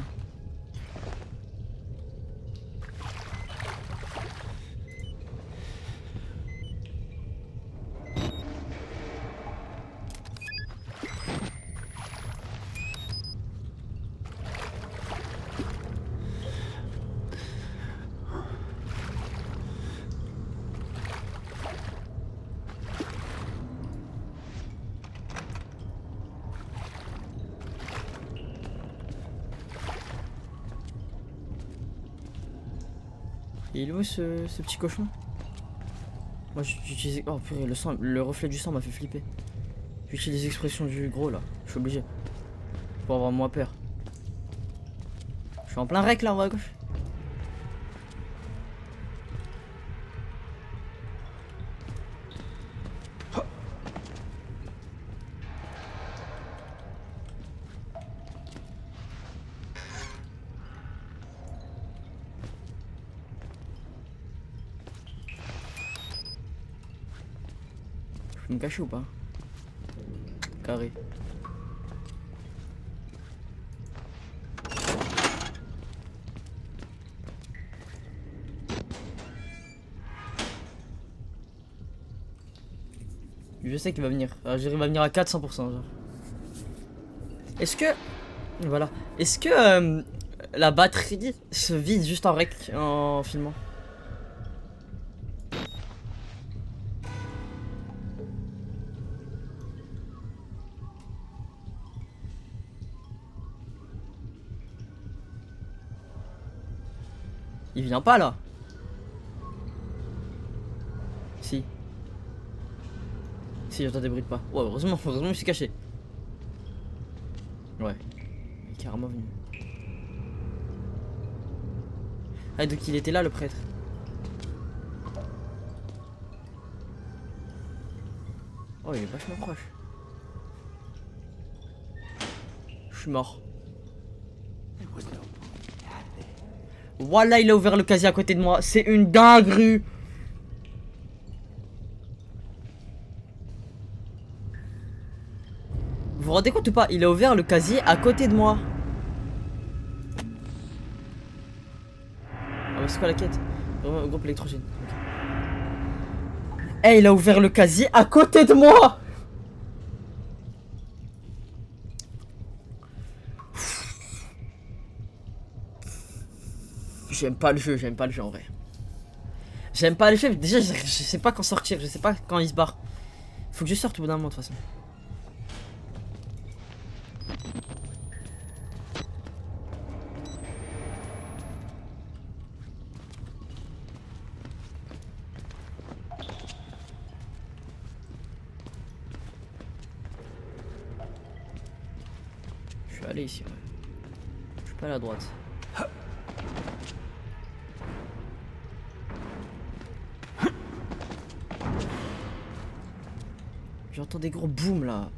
Et il est où ce petit cochon? Moi j'utilise. Oh purée, le sang, le reflet du sang m'a fait flipper. J'utilise l'expression du gros là, je suis obligé. Pour avoir moins peur. Je suis en plein rec là en haut à gauche. Je peux me cacher ou pas? Carré. Je sais qu'il va venir. Il va venir à 400%. Genre. Est-ce que. Voilà. Est-ce que la batterie se vide juste en rec en filmant? Il vient pas là. Si. Si, j'entends des bruits de pas. Ouais, heureusement, heureusement, je me suis caché. Ouais. Il est carrément venu. Ah, donc il était là, le prêtre. Oh, il est vachement proche. Je suis mort. Voilà, il a ouvert le casier à côté de moi. C'est une dinguerie. Vous vous rendez compte ou pas? Il a ouvert le casier à côté de moi. Ah bah c'est quoi la quête? Vraiment, groupe électrogène. Okay. Eh, il a ouvert le casier à côté de moi. J'aime pas le jeu en vrai. J'aime pas le jeu, déjà je sais pas quand sortir, je sais pas quand il se barre. Faut que je sorte au bout d'un moment de toute façon. Je suis allé ici, ouais. Je suis pas allé à droite. J'entends des gros booms là.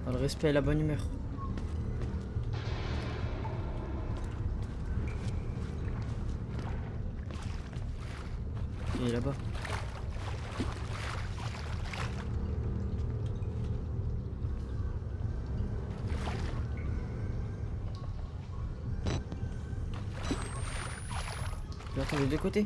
Dans le respect et la bonne humeur. Il est là-bas. Je l'entends des deux côtés.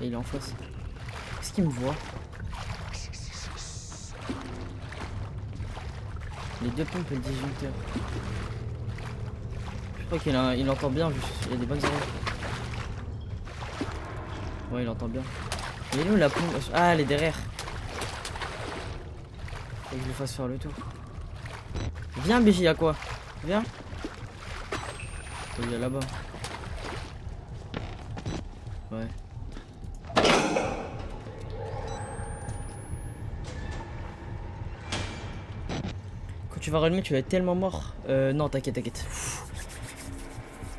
Et il est en face. Est-ce qu'il me voit? Les deux pompes et le disjoncteur. Je crois qu'il entend bien, juste. Il a des bonnes oreilles. Ouais, il entend bien. Mais il est où la pompe? Ah, elle est derrière. Faut que je lui fasse faire le tour. Viens, BJ, y'a quoi? Viens. Il est là-bas. Ouais. Quand tu vas rallumer, tu vas être tellement mort. Non, t'inquiète, t'inquiète.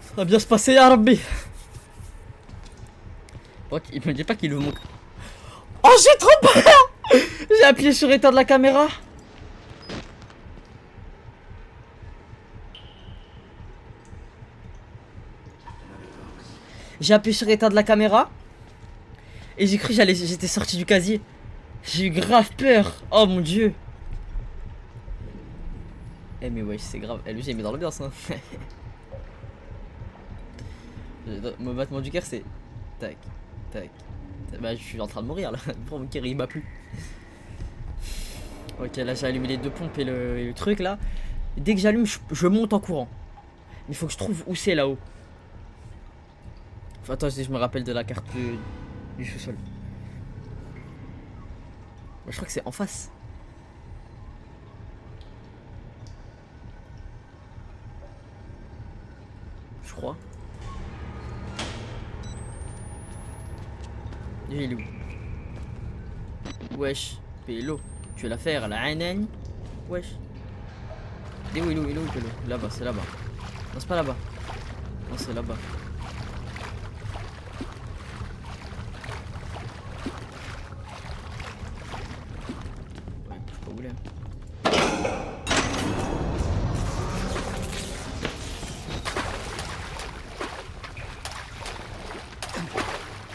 Ça va bien se passer, ya Rabbi. Oh, il me dit pas qu'il ouvre mon... Oh, j'ai trop peur. J'ai appuyé sur éteindre la caméra. J'ai appuyé sur éteindre la caméra. Et j'ai cru que j'étais sorti du casier. J'ai eu grave peur. Oh mon dieu. Eh mais ouais, c'est grave. Lui j'ai mis dans l'ambiance hein. Mon battement du cœur c'est... Tac, tac. Bah je suis en train de mourir là. Mon cœur il bat plus. Ok, là j'ai allumé les deux pompes et le truc là. Dès que j'allume, je monte en courant. Il faut que je trouve où c'est là-haut. Enfin, attends, je me rappelle de la carte du sous-sol. Je crois que c'est en face. Je crois. Il est où? Wesh, Pélo. Tu veux la faire, la haine? Wesh. Il est où, Pélo? Là-bas, c'est là-bas. Non, c'est pas là-bas. Non, c'est là-bas. Ouais, je sais pas où il est.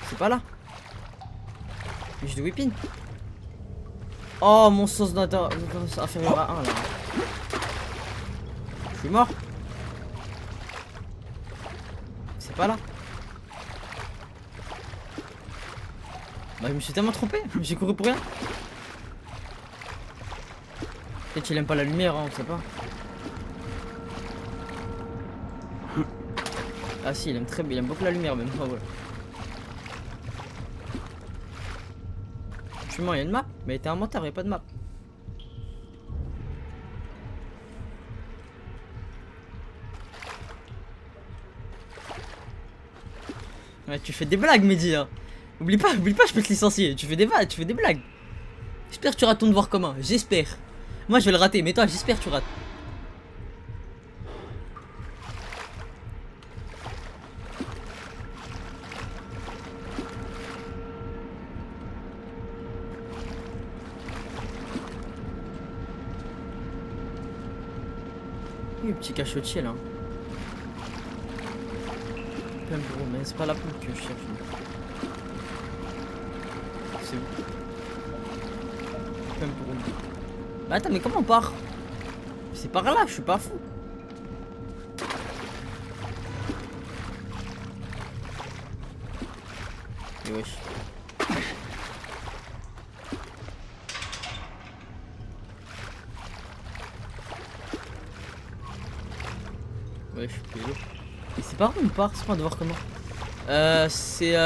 C'est pas là. Mais j'ai de whipping. Oh, mon sens inférieur à 1 là. Je suis mort. C'est pas là. Bah, je me suis tellement trompé. J'ai couru pour rien. Peut-être qu'il aime pas la lumière, hein, on sait pas. Ah si, il aime beaucoup la lumière même. Oh, ouais. Il y a une map, mais il était inventaire, il n'y a pas de map. Ouais, tu fais des blagues, Mehdi. Hein. Oublie pas, je peux te licencier. Tu fais des blagues. J'espère que tu rates ton devoir commun. J'espère. Moi, je vais le rater, mais toi, j'espère que tu rates. Le petit cachotier là. Mais c'est pas la pompe que je cherche. C'est où? Bah attends, mais comment on part? C'est par là, je suis pas fou. Et wesh. Ouais, je suis pélo. Et c'est par où on part? C'est quoi un devoir commun? C'est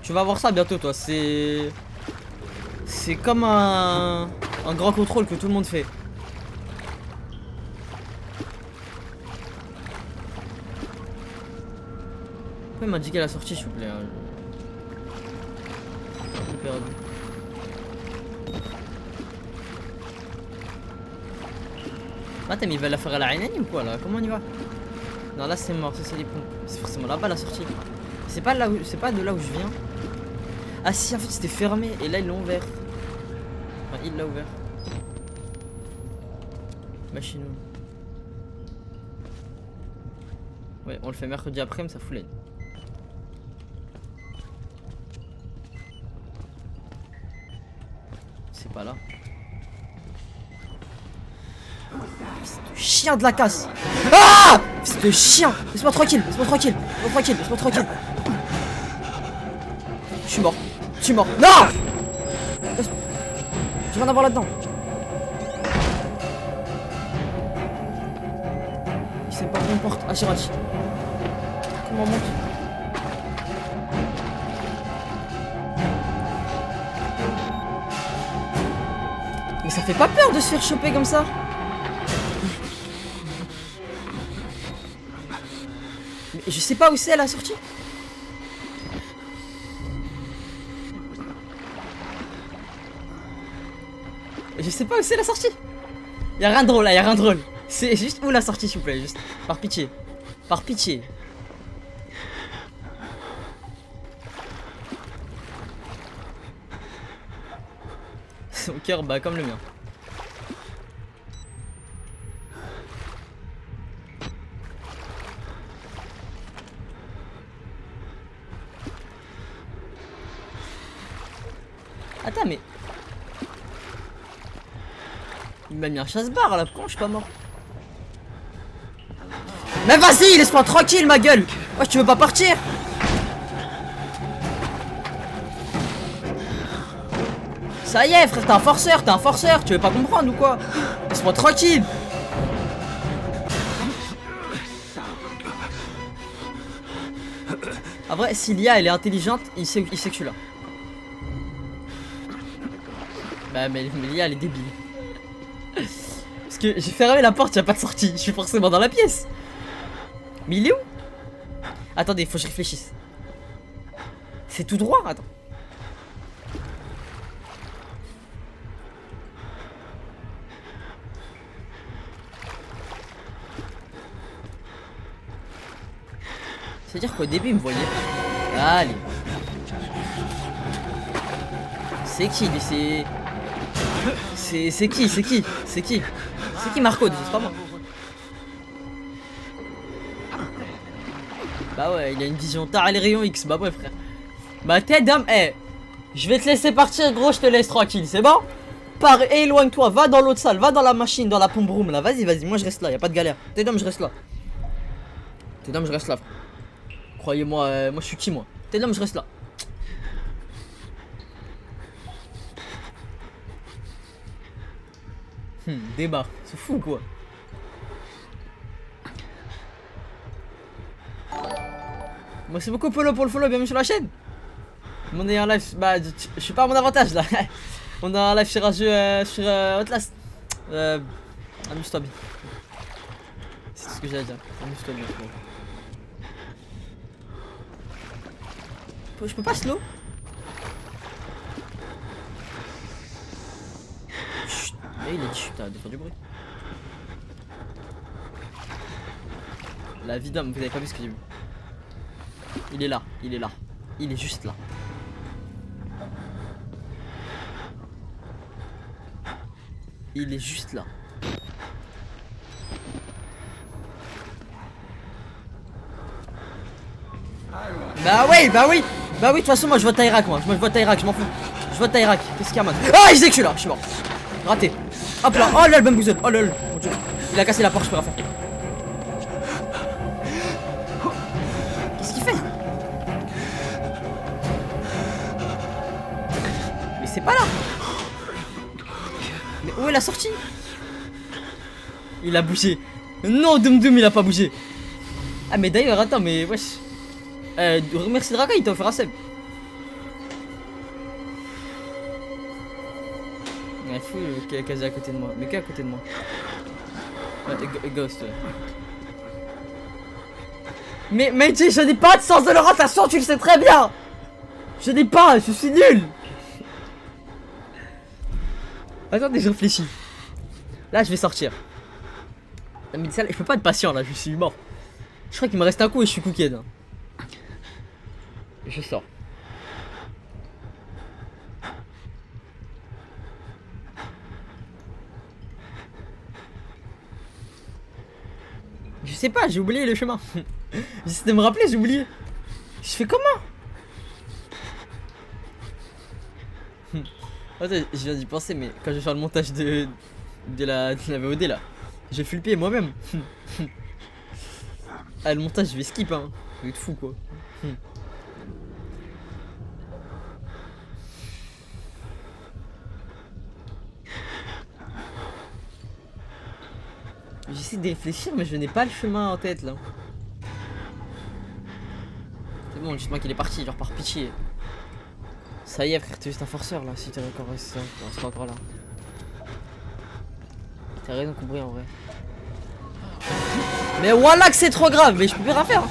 tu vas voir ça bientôt toi, c'est comme un grand contrôle que tout le monde fait. Vous pouvez m'indiquer la sortie s'il vous plaît. J'ai perdu. Attends, mais il va la faire à la Hainani ou quoi là? Comment on y va? Non, là c'est mort, ça c'est les pompes. C'est forcément là-bas la sortie. C'est pas de là où je viens. Ah si, en fait c'était fermé et là ils l'ont ouvert. Enfin, il l'a ouvert. Machine. Ouais, on le fait mercredi après, mais ça fout l'aide. C'est pas là. C'est de chien de la casse. Ah! C'est de chien. Laisse-moi tranquille, laisse-moi tranquille, laisse-moi tranquille, laisse-moi tranquille. Je suis mort. Je suis mort. Non! J'ai rien à voir là-dedans. Il sait pas qu'on porte. Ah, Shirachi. Comment on monte? Mais ça fait pas peur de se faire choper comme ça? Mais je sais pas où c'est la sortie. Je sais pas où c'est la sortie. Y'a rien de drôle là, y'a rien de drôle. C'est juste où la sortie s'il vous plaît, juste. Par pitié. Par pitié. Son cœur bat comme le mien. Attends mais... Il m'a mis un chasse-barre là, pourquoi je suis pas mort? Mais vas-y, laisse-moi tranquille ma gueule. Wesh, tu veux pas partir? Ça y est frère, t'es un forceur, tu veux pas comprendre ou quoi? Laisse-moi tranquille. En vrai, si l'IA elle est intelligente, il sait que je suis là. Bah mais l'IA elle est débile. Parce que j'ai fermé la porte, y'a pas de sortie, je suis forcément dans la pièce. Mais il est où? Attendez, faut que je réfléchisse. C'est tout droit, attends. C'est-à-dire qu'au début il me voyait. Allez. C'est qui lui? C'est qui? C'est qui? C'est qui? C'est qui Marco? C'est pas moi. Bah ouais, il a une vision. T'as les rayons X. Bah ouais frère. Bah tête d'homme. Eh, je vais te laisser partir gros, je te laisse tranquille, c'est bon? Pars, éloigne-toi, va dans l'autre salle, va dans la machine, dans la pompe room là. Vas-y, vas-y, moi je reste là, y a pas de galère. Tête d'homme, je reste là. Tête d'homme, je reste là frère. Croyez-moi, moi je suis qui moi? Tête d'homme, je reste là. Débat, c'est fou quoi. Merci beaucoup Polo pour le follow, bienvenue sur la chaîne. On est en live, bah je suis pas à mon avantage là. On est en live sur un jeu sur Outlast. Amuse-toi bien. C'est tout ce que j'ai à dire. Amuse-toi bien. Je peux pas slow. Chut. Mais il est chut, t'as de faire du bruit. La vie d'homme, vous avez pas vu ce que j'ai vu. Il est là, il est là. Il est juste là. Il est juste là. Bah oui, bah oui. Bah oui, de toute façon, moi je vote à Irak, moi. Je vote à Irak, je m'en fous. Je vote à Irak. Qu'est-ce qu'il y a, man? Ah, il sait que je suis là, je suis mort. Raté. Hop là. Oh là, le bamboozle. Oh là là. Mon dieu. Il a cassé la porte, je peux rien faire. Qu'est-ce qu'il fait? Mais c'est pas là. Mais où est la sortie? Il a bougé. Non, Doom Doom, il a pas bougé. Ah, mais d'ailleurs, attends, mais wesh. Remercie Draka, il t'a offert un sub. Il est fou qui est quasi à côté de moi. Mais qui est à côté de moi? Ghost, ouais. Mais tu sais, je n'ai pas de sens de l'orientation, tu le sais très bien. Je n'ai pas, je suis nul. Attendez, je réfléchis. Là, je vais sortir. Mais je peux pas être patient là, je suis mort. Je crois qu'il me reste un coup et je suis cooked. Hein. Je sors. Je sais pas, j'ai oublié le chemin. J'essaie de me rappeler, j'ai oublié. Je fais comment? Attends, je viens d'y penser, mais quand je vais faire le montage de la VOD là, je vais flipper moi-même. Ah, le montage, je vais skip, hein. Je vais être fou quoi. J'essaie de réfléchir, mais je n'ai pas le chemin en tête là. C'est bon, justement qu'il est parti, genre par pitié. Ça y est, frère, t'es juste un forceur là, si t'es encore là. T'as rien compris en vrai. Mais voilà que c'est trop grave, mais je peux rien faire.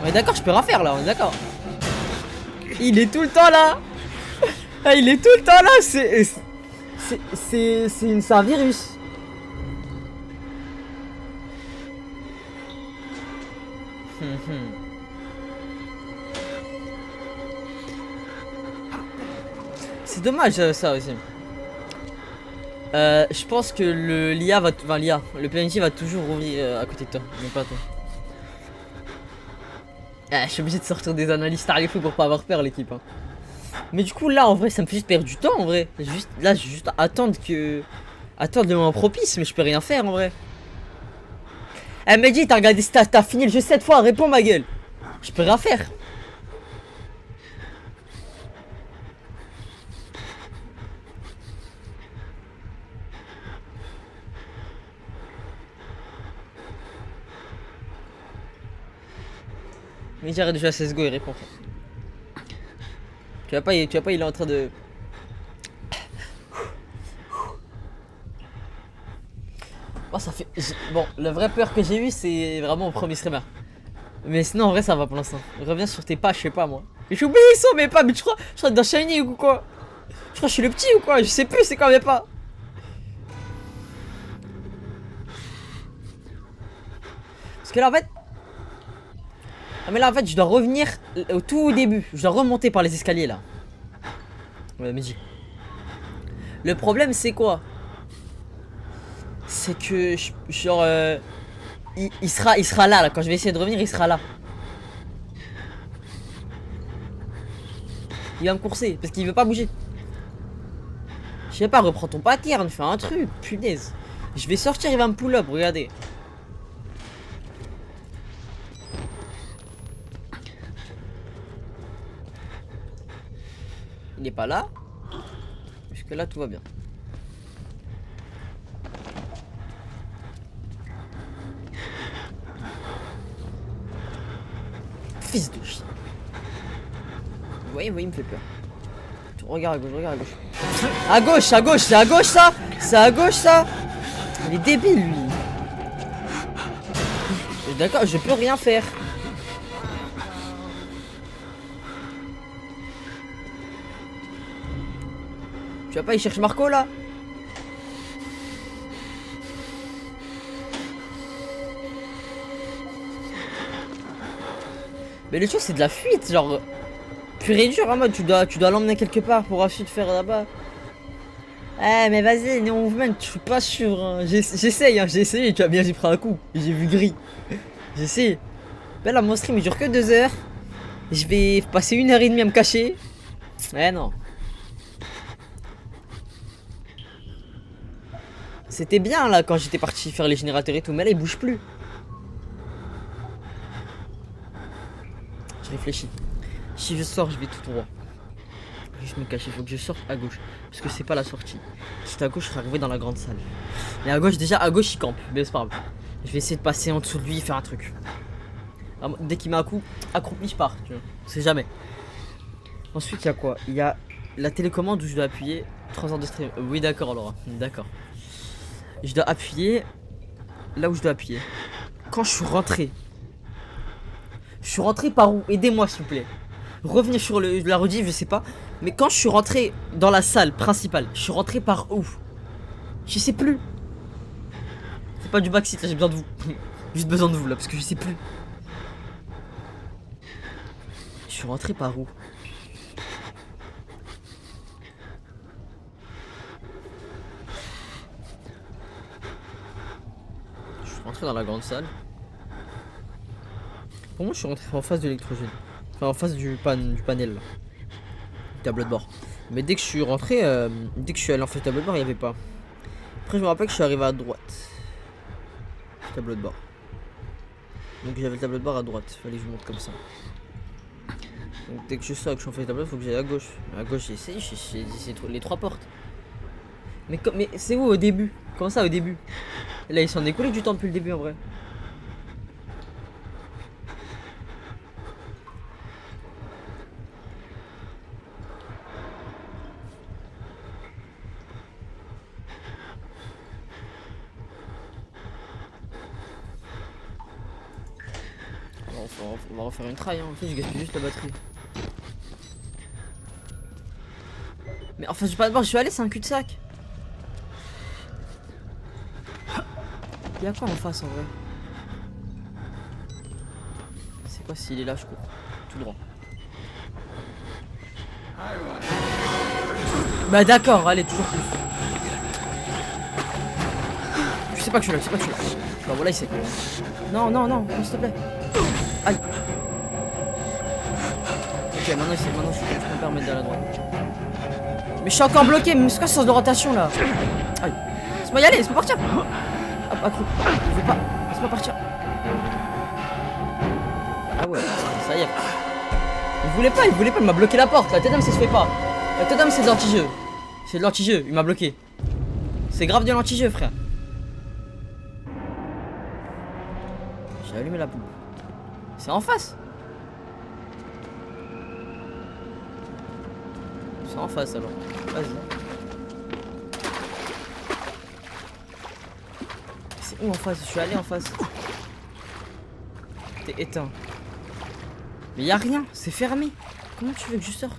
On est d'accord, je peux rien faire là, on est d'accord. Il est tout le temps là. Ah, il est tout le temps là, c'est un virus. C'est dommage ça aussi. Je pense que l'IA va, enfin l'IA, le PNJ va toujours revenir à côté de toi, mais pas toi. Ah, je suis obligé de sortir des analyses tarifées pour pas avoir peur l'équipe. Hein. Mais du coup là en vrai ça me fait juste perdre du temps en vrai. Juste, là je vais juste attendre le moment propice, mais je peux rien faire en vrai. Eh Mehdi, t'as regardé t'as fini le jeu 7 fois, réponds ma gueule. Je peux rien faire. Mais j'arrête de jouer à CSGO et réponds. Tu vois pas, il est en train de... Oh, ça fait... Bon, la vraie peur que j'ai eue, c'est vraiment au premier streamer. Mais sinon, en vrai, ça va pour l'instant. Reviens sur tes pas, je sais pas moi. Mais j'ai oublié ça, mais pas, mais je crois dans Shiny ou quoi. Je crois que je suis le petit ou quoi, je sais plus, c'est quand même pas. Parce que là, en fait... Ah, mais là, en fait, je dois revenir au tout début. Je dois remonter par les escaliers, là. Ouais, Mehdi. Le problème, c'est quoi? C'est que, genre... il sera là, quand je vais essayer de revenir, il sera là. Il va me courser, parce qu'il veut pas bouger. Je sais pas, reprends ton pattern, fais un truc, punaise. Je vais sortir, il va me pull up, regardez. Il est pas là. Jusque là, tout va bien. Fils de chien. Vous voyez, il me fait peur. Regarde à gauche, regarde à gauche. À gauche, c'est à gauche ça. C'est à gauche ça. Il est débile lui. D'accord, je peux rien faire. Tu vois pas, il cherche Marco là. Mais le truc c'est de la fuite, genre pur et dur en mode tu dois l'emmener quelque part pour ensuite faire là-bas. Eh mais vas-y, non mouvement, je suis pas sûr. Hein. J'essaye, hein, j'ai essayé, tu vois bien, j'ai pris un coup. J'ai vu gris. J'essaie. Ben là mon stream il dure que 2 heures. Je vais passer 1h30 à me cacher. Eh non. C'était bien là quand j'étais parti faire les générateurs et tout, mais là il bouge plus. Je réfléchis. Si je sors, je vais tout droit. Juste me cacher, il faut que je sorte à gauche. Parce que c'est pas la sortie. Si c'était à gauche, je serais arrivé dans la grande salle. Mais à gauche, déjà, à gauche, il campe. Mais c'est pas grave. Je vais essayer de passer en dessous de lui et faire un truc. Dès qu'il met un coup, accroupi, je pars. Tu vois. On sait jamais. Ensuite, il y a quoi? Il y a la télécommande où je dois appuyer 3 heures de stream. Oui, d'accord, Laura. D'accord. Je dois appuyer là où je dois appuyer. Quand je suis rentré. Je suis rentré par où? Aidez-moi, s'il vous plaît. Revenir sur la rediff, je sais pas. Mais quand je suis rentré dans la salle principale, je suis rentré par où? Je sais plus. C'est pas du backseat là, j'ai besoin de vous. Juste besoin de vous là, parce que je sais plus. Je suis rentré par où? Je suis rentré dans la grande salle. Pour moi, je suis rentré en face de l'électrogène. Enfin, en face du panel là. Du tableau de bord. Mais dès que je suis rentré, dès que je suis allé en face du tableau de bord, il n'y avait pas. Après, je me rappelle que je suis arrivé à droite. Du tableau de bord. Donc j'avais le tableau de bord à droite. Fallait que je monte comme ça. Donc dès que je sors et que je suis en face du tableau, il faut que j'aille à gauche. À gauche, j'ai essayé les 3 portes. Mais c'est où au début? Comment ça au début? Là, il s'en est écoulé du temps depuis le début en vrai. on va refaire une try, hein. En fait, je gaspille juste la batterie. Mais enfin, j'ai pas de bord, je suis allé, c'est un cul-de-sac. Y'a quoi en face en vrai? C'est quoi s'il est là, je cours tout droit. Bah d'accord, allez, toujours plus. Je sais pas que je suis là, je sais pas que je suis là. Bah voilà, il sait. Non, non, non, s'il te plaît. Aïe. Ok, maintenant, je peux me permettre d'aller à droite. Mais je suis encore bloqué, mais c'est quoi ce sens de rotation là? Aïe. Laisse-moi y aller, laisse-moi partir. Hop, accro. Je veux pas. Laisse-moi partir. Ah ouais, ça y est. Il voulait pas, il m'a bloqué la porte. La tête d'homme, ça se fait pas. La tête d'homme, c'est de l'anti-jeu. C'est de l'anti-jeu, il m'a bloqué. C'est grave de l'anti-jeu, frère. J'ai allumé la pompe. C'est en face. C'est en face alors. Vas-y. C'est où en face? Je suis allé en face. T'es éteint. Mais y a rien, c'est fermé. Comment tu veux que je sorte?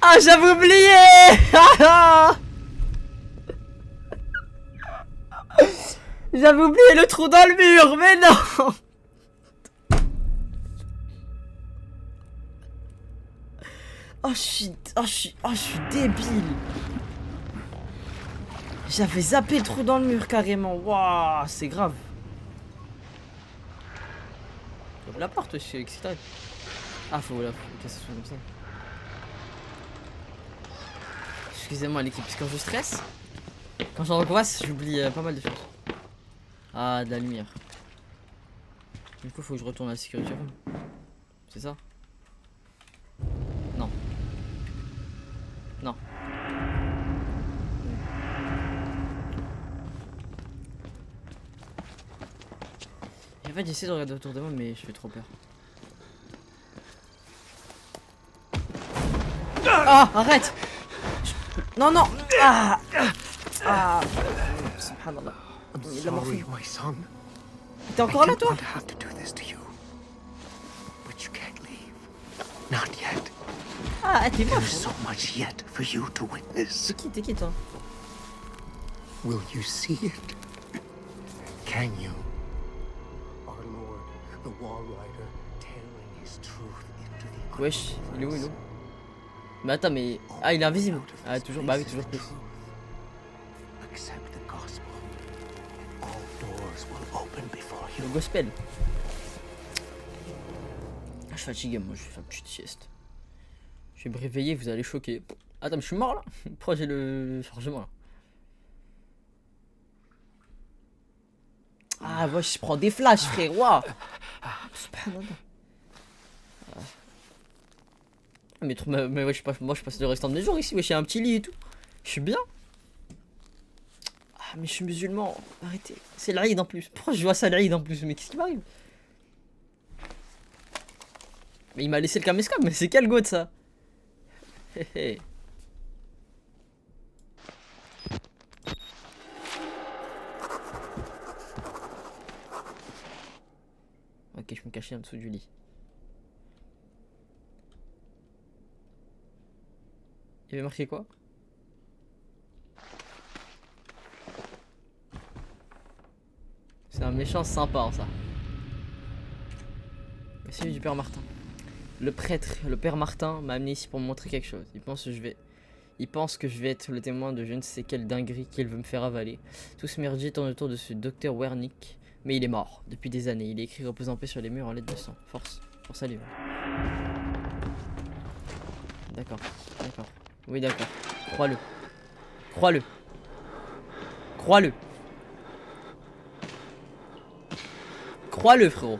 Ah, j'avais oublié. J'avais oublié le trou dans le mur, mais non. Oh, je suis débile. J'avais zappé le trou dans le mur carrément. Waouh, c'est grave. Ouvre la porte, qu'est-ce qui t'arrive? Ah, faut que ça soit comme ça. Excusez-moi l'équipe, parce que quand je stresse, quand j'angoisse, j'oublie pas mal de choses. Ah, de la lumière. Du coup, faut que je retourne à la sécurité room. C'est ça? Non. Non. Et en fait, j'essaie de regarder autour de moi, mais je fais trop peur. Ah, arrête! Non, non! Ah! Ah! Subhanallah. Il a morphine. My son. T'es encore là, toi? I didn't want to have to do this to you. But you can't leave. Not yet. Ah, t'es There's moche. so much yet for you to witness. T'es qui, toi? Will you see it? Can you? Our Lord, the Wall Rider, tailoring his truth into the Wesh, il est où, il est où? Mais attends, mais... Ah, il est invisible. Ah, toujours, bah oui, toujours plus. Accept the gospel. All doors will open before you. Le gospel. Ah, je suis fatigué, moi, je vais faire une petite sieste. Je vais me réveiller, vous allez choquer. Attends, mais je suis mort, là? Pourquoi j'ai le chargement, là? Ah, wesh, je prends des flashs, frère, waouh! Subhanallah. Mais ouais, moi je passe le restant de mes jours ici, wesh, j'ai un petit lit et tout. Je suis bien. Ah, mais je suis musulman, arrêtez. C'est l'Aïd en plus. Pourquoi je vois ça l'Aïd en plus? Mais qu'est-ce qui m'arrive? Mais il m'a laissé le caméscope, mais c'est quel go de ça? Hé hé. Ok, je me cachais en dessous du lit. Il avait marqué quoi? C'est un méchant sympa, ça. C'est du père Martin. Le prêtre, le père Martin m'a amené ici pour me montrer quelque chose. Il pense que je vais être le témoin de je ne sais quelle dinguerie qu'il veut me faire avaler. Tout ce merdier tourne autour de ce docteur Wernick. Mais il est mort depuis des années. Il est écrit repose en paix sur les murs en lettres de sang. Force. Force à lui. D'accord. D'accord. Oui, d'accord. Crois-le. Crois-le. Crois-le. Crois-le, frérot.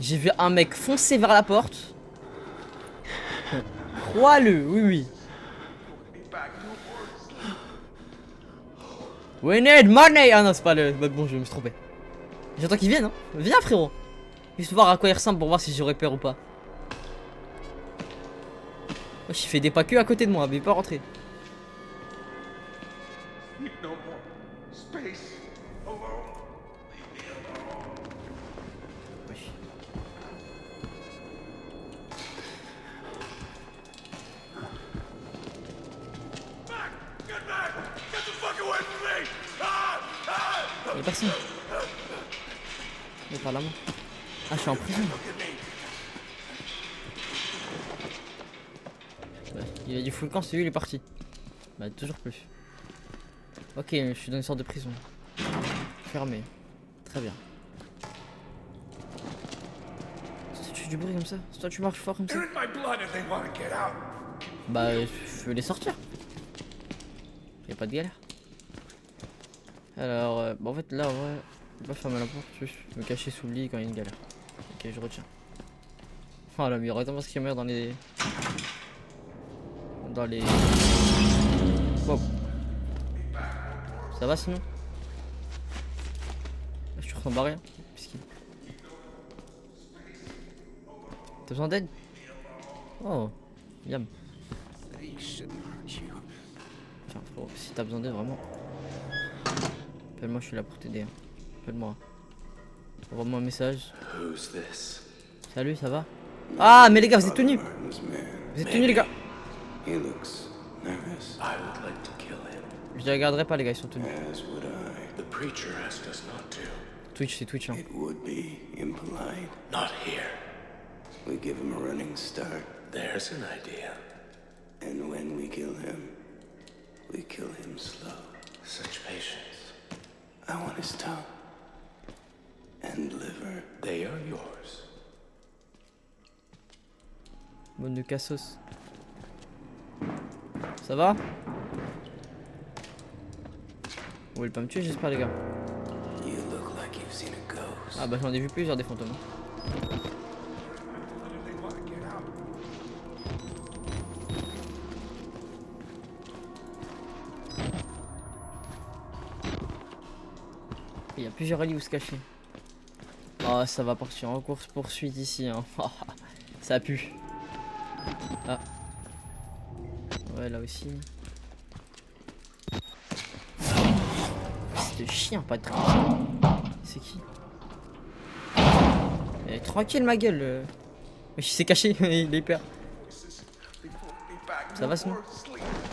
J'ai vu un mec foncer vers la porte. Crois-le, oui, oui. We need money. Ah non, c'est pas le bon jeu, je me suis trompé. J'attends qu'il vienne, hein. Viens, frérot. Juste voir à quoi il ressemble pour voir si j'aurais peur ou pas. Il fait des pas que à côté de moi, mais il peut pas rentrer. Wesh. Y'a personne. Mais par là, moi. Ah, je suis en prison. Bah, il a du full camp, c'est lui, il est parti. Bah, toujours plus. Ok, je suis dans une sorte de prison. Fermé. Très bien. Tu fais du bruit comme ça? Toi, tu marches fort comme ça? Bah, je veux les sortir. Y'a pas de galère. Alors, bah en fait, là, ouais, je vais pas fermer la porte, juste me cacher sous le lit quand il y a une galère. Ok, je retiens. Oh là, mais il y aura tellement de screamers dans les. Wow. Ça va sinon? Je ressemble à rien. T'as besoin d'aide? Oh, yam. Tiens, frérot, si t'as besoin d'aide vraiment, appelle-moi, je suis là pour t'aider. Appelle-moi. Envoie-moi un message. Salut, ça va? Ah, mais les gars, vous êtes tenus! Vous êtes tenus, les gars! Je les regarderai pas, les gars, ils sont tenus. Twitch, c'est Twitch, hein. We give him a running start. There's an idea. And when we kill him slow. Such patience. I want his tongue and liver. They are yours. Bonne de cassos. Ça va? Vous voulez pas me tuer, j'espère, les gars. You look like you've seen a ghost. Ah bah j'en ai vu plusieurs des fantômes. Il y a plusieurs alliés où se cacher. Oh, ça va partir en course poursuite ici, hein. Ça pue. Ah. Ouais, là aussi. C'est de chien, pas de tranquille. C'est qui? Eh, tranquille, ma gueule. Il s'est caché, il est hyper. Ça va sinon?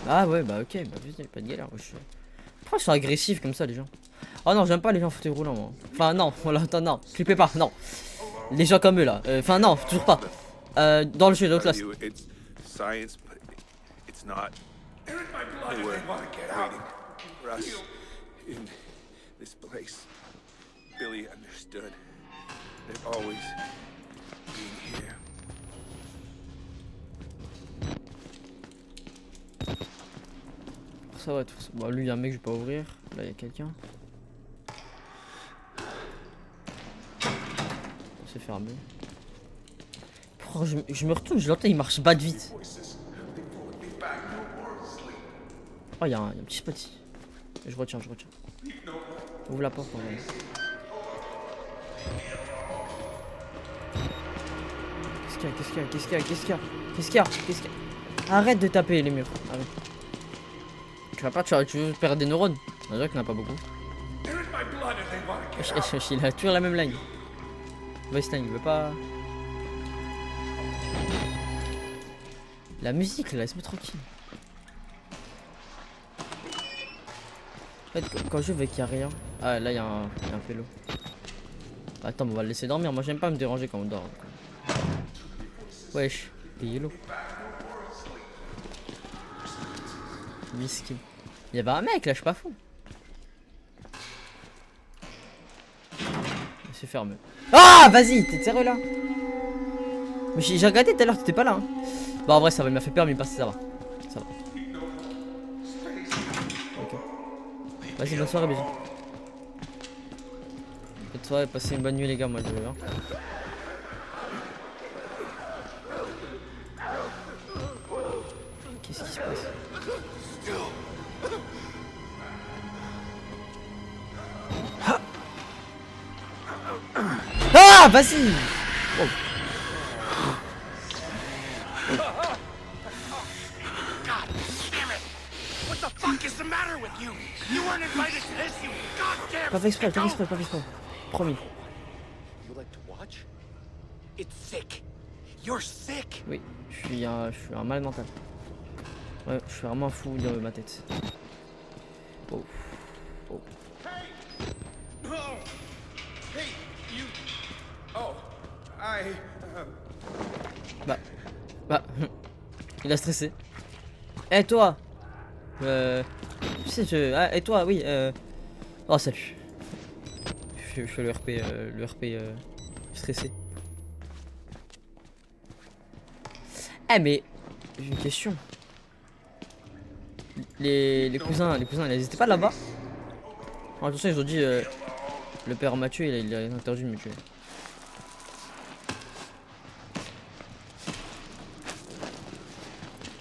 Ah ouais, bah ok, bah putain, pas de galère. Pourquoi ils sont agressifs comme ça, les gens? Oh non, j'aime pas les gens en fauteuil roulant, moi. Enfin, non, voilà, attends, non, clippez pas, non. Les gens comme eux, là. Enfin, non, toujours pas. Dans le jeu, l'autre classe. Ça va, tout ça. Bah, lui, il y a un mec, je vais pas ouvrir. Là, il y a quelqu'un. C'est fermé. Oh, je me retourne, je l'entends, il marche pas de vite. Oh, il y a un petit spot ici. Je retiens. Ouvre la porte, on va. Qu'est-ce qu'il y a? Arrête de taper les murs. Arrête. Tu vas pas, tu veux perdre des neurones. On dirait qu'il n'y en a pas beaucoup. Il a toujours la même ligne. Voice line, il veut pas. La musique, là, laisse-moi tranquille. En fait, quand je veux qu'il n'y a rien. Ah, là, il y a un pélo. Attends, on va le laisser dormir. Moi, j'aime pas me déranger quand on dort. Wesh, il est lourd. Miskin. Il y avait un mec là, je suis pas fou. C'est fermé. Ah, vas-y, t'es sérieux là? Mais j'ai regardé tout à l'heure, t'étais pas là. Hein. Bon, en vrai, ça va, il m'a fait peur, mais ça va. Ça va. Ok. Vas-y, bonne soirée, bisous. Bonne soirée, passez une bonne nuit, les gars. Moi, je veux. Hein. Qu'est-ce qui se passe? Ah, vas-y. Oh. Pas fait exprès. Promis. Oui, je suis un mal mental. Ouais, je suis vraiment fou de ma tête. Oh. Bah. Bah. Il a stressé. Eh toi. Tu sais, Ah, et toi, oui. Oh, salut. Je fais le RP stressé. Eh, mais. J'ai une question. Les cousins, ils n'étaient pas là-bas? Attention, ils ont dit. Le père Mathieu, il a interdit de me tuer.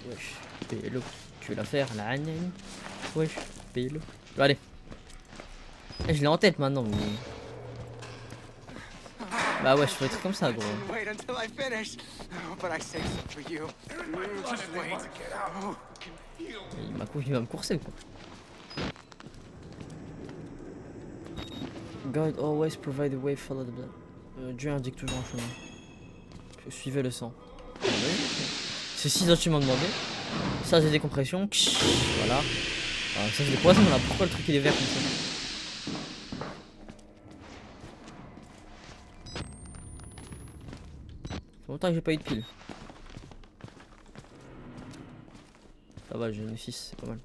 Wesh, PLO. Tu veux la faire, la haine? Wesh, PLO. Bon, allez. Eh, je l'ai en tête maintenant. Mais... Bah ouais, je fais des trucs comme ça, gros. Il va me courser, quoi. God always provide a way, follow the blood. Dieu indique toujours un chemin. Suivez le sang. C'est 6 ans tu m'as demandé. Ça c'est décompression. Voilà. Ça c'est des poisons là. Pourquoi le truc il est vert comme ça? Ça fait longtemps que j'ai pas eu de pile. Ça va, j'ai une 6, c'est pas mal.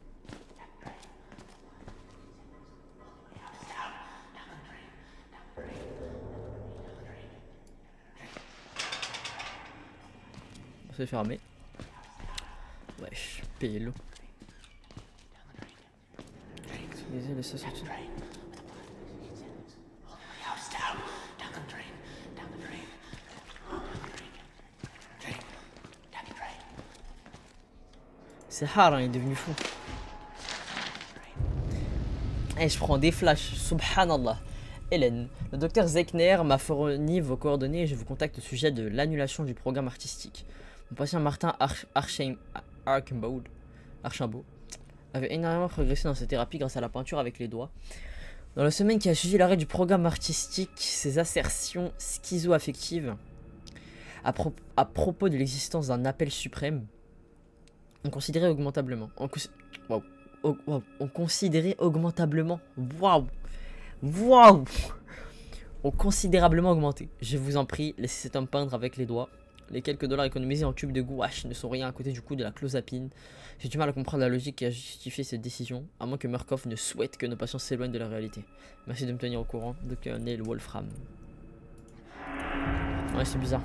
C'est fermé. Wesh, PLO. Utilisez les sauces. C'est hard, hein, il est devenu fou. Et je prends des flashs, subhanallah. Hélène, le docteur Zechner m'a fourni vos coordonnées et je vous contacte au sujet de l'annulation du programme artistique. Mon patient Martin Archambault avait énormément progressé dans sa thérapie grâce à la peinture avec les doigts. Dans la semaine qui a suivi l'arrêt du programme artistique, ses assertions schizo-affectives à propos de l'existence d'un appel suprême ont considéré augmentablement. On considérait augmentablement. Waouh! Waouh! Ont considérablement augmenté. Je vous en prie, laissez cet homme peindre avec les doigts. Les quelques dollars économisés en tube de gouache ne sont rien à côté du coût de la clozapine. J'ai du mal à comprendre la logique qui a justifié cette décision, à moins que Murkoff ne souhaite que nos patients s'éloignent de la réalité. Merci de me tenir au courant, Dr. Neil Wolfram. Ouais, c'est bizarre.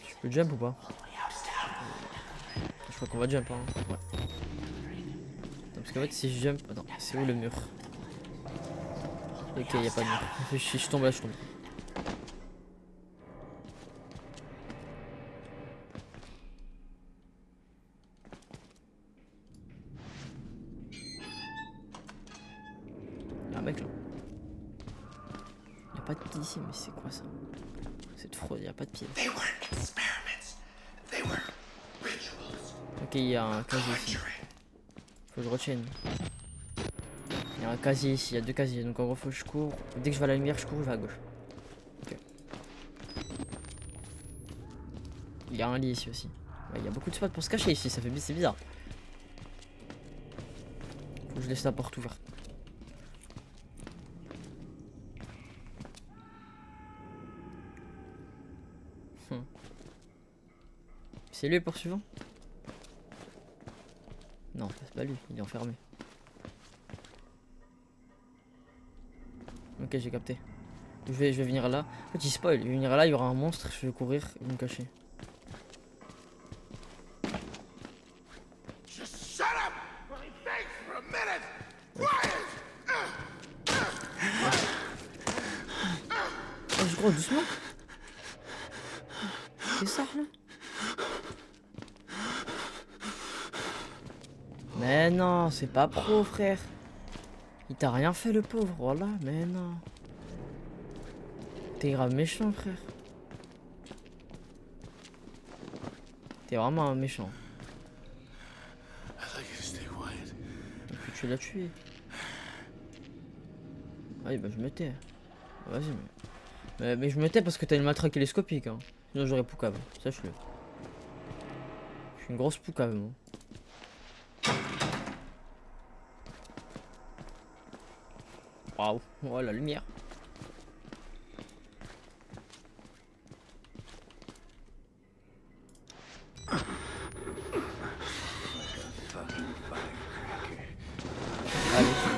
Je peux jump ou pas? Je crois qu'on va jump, hein. Ouais. Attends, parce qu'en fait, si je jump... Attends, c'est où le mur? Ok, y a pas de mur. Si je tombe là, je tombe. Y'a un mec là. Y'a pas de pied ici, mais c'est quoi ça? Cette fraude, y'a pas de pied. Ok, y'a un casier ici. Faut que je retienne. Il y a un casier ici, il y a 2 casiers, donc en gros faut que je cours. Dès que je vais à la lumière, je cours, je vais à gauche. Ok. Il y a un lit ici aussi. Ouais, il y a beaucoup de spots pour se cacher ici, ça fait c'est bizarre. Faut que je laisse la porte ouverte. C'est lui le poursuivant? Non, c'est pas lui, il est enfermé. Ok, j'ai capté. Je vais venir là. En fait, il spoil. Je vais venir là, il y aura un monstre, je vais courir et me cacher. Oh, je crois doucement. C'est ça là? Mais non, c'est pas pro, frère. Il t'a rien fait, le pauvre. Voilà, mais non. T'es grave méchant, frère. T'es vraiment un méchant. Et puis tu l'as tué. Ah, bah je me tais. Vas-y, mais je me tais parce que t'as une matraque télescopique. Hein. Sinon j'aurais poucave. Sache-le. Je suis une grosse poucave, moi. Waouh, oh la lumière.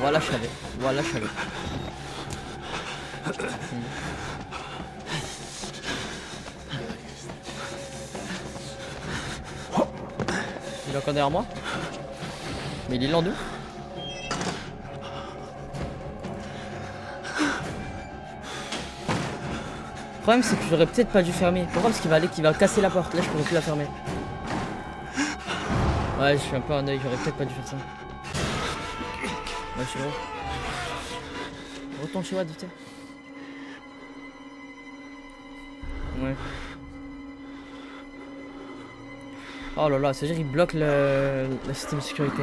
Voilà, je savais. Voilà, je savais. Il est encore derrière moi. Mais il est lent d'où? Le problème c'est que j'aurais peut-être pas dû fermer. Pourquoi? Parce qu'il va casser la porte. Là je pourrais plus la fermer. Ouais, je suis un peu en œil, j'aurais peut-être pas dû faire ça. Ouais, je suis gros. Retourne chez moi, vite. Ouais. Oh là là, c'est-à-dire qu'il bloque le système de sécurité.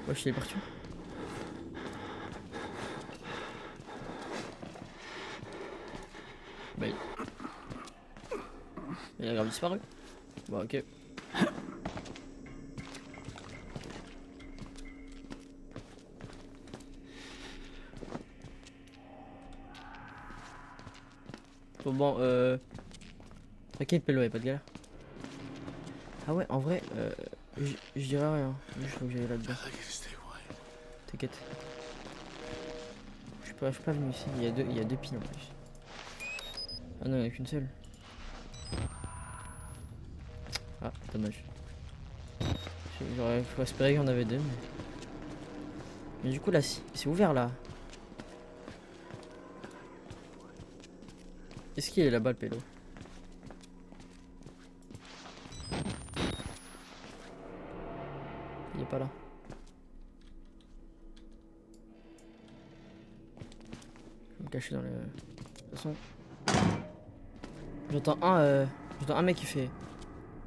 Ouais, je suis parti. Bah, il a grave disparu. Bon, ok. Bon, t'inquiète, Pélo, y'a pas de galère. Ah ouais, en vrai, je dirais rien. Il faut que j'aille là-dedans. T'inquiète. Je suis pas venu ici. Il y a deux piles en plus. Ah non, il n'y en a qu'une seule. Ah, dommage. J'aurais espéré qu'il y en avait deux. Mais du coup, là, c'est ouvert là. Est-ce qu'il est là-bas le pélo? Il est pas là. Je vais me cacher dans le... De toute façon... J'entends un mec qui fait...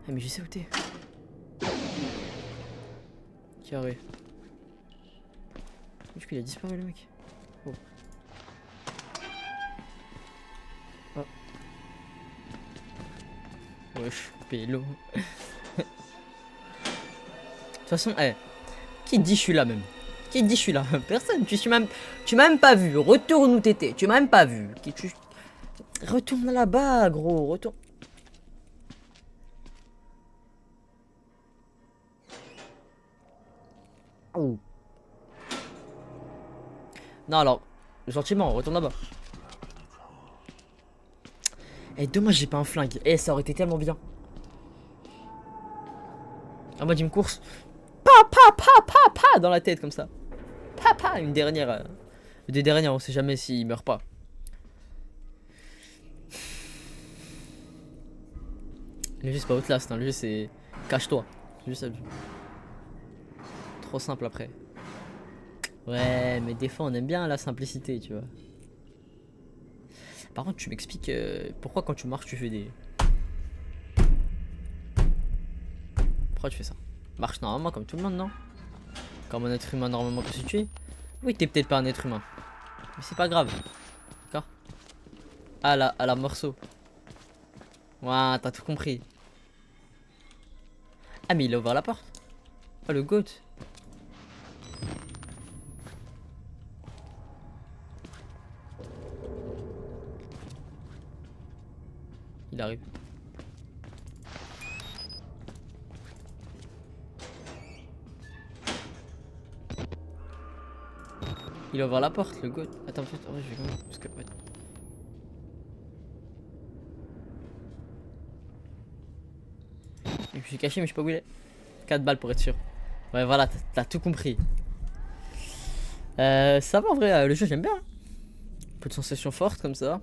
Ah mais je sais où t'es. Carré. Du coup il a disparu le mec. Oh. Oh. Wesh, pélo. De toute façon, qui dit je suis là même? Qui dit je suis là? Personne, tu m'as même pas vu. Retourne où t'étais, tu m'as même pas vu. Retourne là-bas, gros, retourne. Oh. Non alors, gentiment, retourne là-bas. Dommage j'ai pas un flingue. Ça aurait été tellement bien. En mode une course. Pa dans la tête comme ça. Une dernière. Des dernières, on sait jamais s'il meurt pas. Le jeu c'est pas Outlast, hein. Le jeu c'est cache-toi. C'est juste ça le jeu. Trop simple après. Ouais, mais des fois on aime bien la simplicité, tu vois. Par contre, tu m'expliques pourquoi quand tu marches tu fais des... Pourquoi tu fais ça? Marche normalement comme tout le monde, non? Comme un être humain normalement constitué. Oui, t'es peut-être pas un être humain. Mais c'est pas grave. D'accord? À la morceau. Ouais, t'as tout compris. Ah, mais il a ouvert la porte. Oh, le goat. Il arrive. Il a ouvert la porte, le goat. Attends, en fait, ouais, je vais quand même. Parce que, ouais. Et puis je suis caché, mais je sais pas où il est. 4 balles pour être sûr. Ouais, voilà, t'as tout compris. Ça va en vrai, le jeu, j'aime bien. Un peu de sensations fortes comme ça.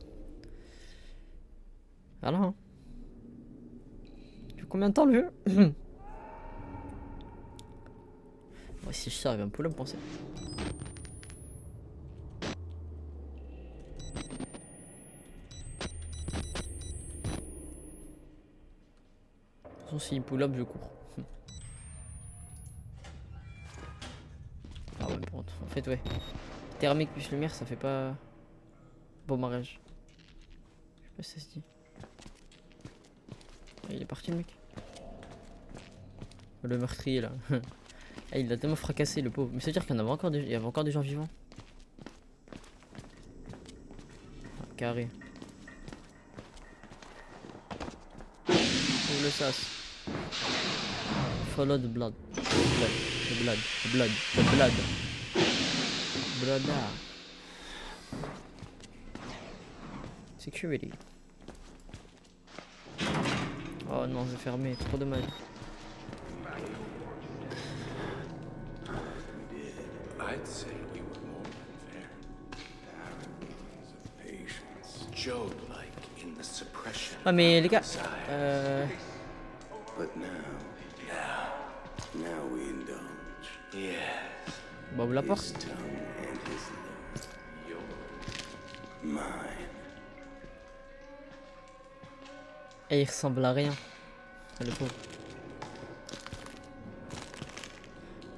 Voilà. Hein. Depuis combien de temps le jeu? Ouais, si je sors, il va me pull up penser. De toute façon, s'il pull up, je cours. Ah ouais, bon, en fait, ouais. Thermique plus lumière, ça fait pas beau mariage. Je sais pas si ça se dit. Il est parti le mec. Le meurtrier là. Ah, il a tellement fracassé le pauvre. Mais ça veut dire qu'il y en avait encore il y avait encore des gens vivants. Ah, carré. Ouvre le sas. Follow the blood. The blood. The blood. The blood. The blood. Brother. Security. Oh non, c'est fermé, trop dommage. I'd say we were more than fair. Parables of patience. Job-like in the suppression Ah mais les of gars, desire. But now we indulge. Yes. bah ouvre la porte. His tongue and his love. Yours. Mine. Et il ressemble à rien. Ah, le pauvre.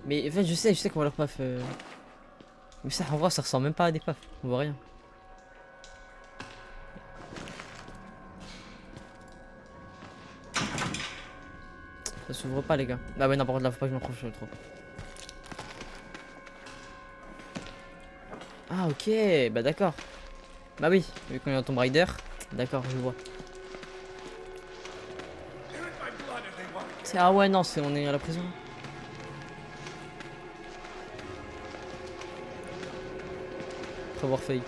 Mais en fait, je sais qu'on va leur paf. Mais ça, en vrai, ça ressemble même pas à des pafs. On voit rien. Ça s'ouvre pas, les gars. Ah ouais, n'importe là, faut pas que je m'approche trop. Ah, ok, bah d'accord. Bah oui, vu qu'on est dans Tomb Raider. D'accord, je vois. Ah ouais, non, on est à la prison. Après avoir failli.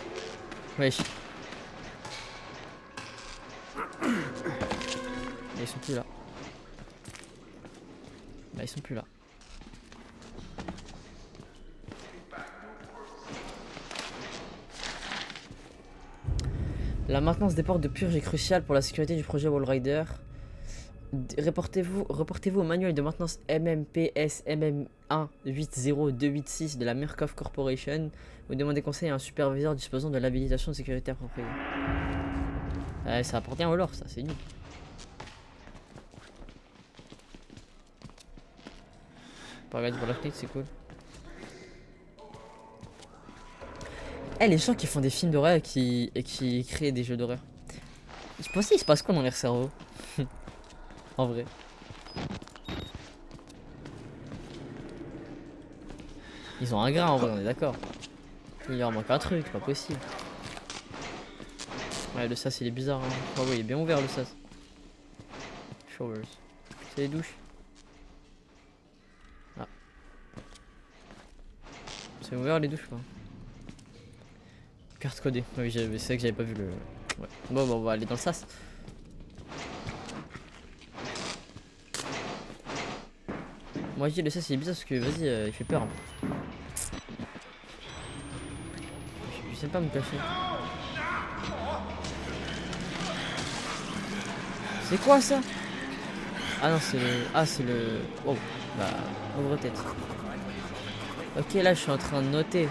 Wesh. Mais ils sont plus là. Bah ils sont plus là. La maintenance des portes de purge est cruciale pour la sécurité du projet Wallrider. Reportez-vous au manuel de maintenance MMPS MM180-286 de la Murkoff Corporation. Vous demandez conseil à un superviseur disposant de l'habilitation de sécurité appropriée. Ça apporte rien au lore, ça, c'est nul. Pas regarder pour la fenêtre, c'est cool. Eh, les gens qui font des films d'horreur et qui créent des jeux d'horreur. Je pense qu'il se passe quoi dans leur cerveau? En vrai. Ils ont un grain en vrai, on est d'accord. Il leur manque un truc, pas possible. Ouais, le sas il est bizarre. Hein. Oh oui, il est bien ouvert le sas. Showers. C'est les douches. Ah. C'est ouvert les douches quoi. Carte codée. Oui, c'est vrai que j'avais pas vu le. Ouais. Bon, on va aller dans le sas. Moi je dis le sas il est bizarre parce que vas-y, il fait peur un peu. Je sais pas me cacher. C'est quoi ça? Ah non c'est le. Ah c'est le. Oh bah ouvre tête. Ok là je suis en train de noter.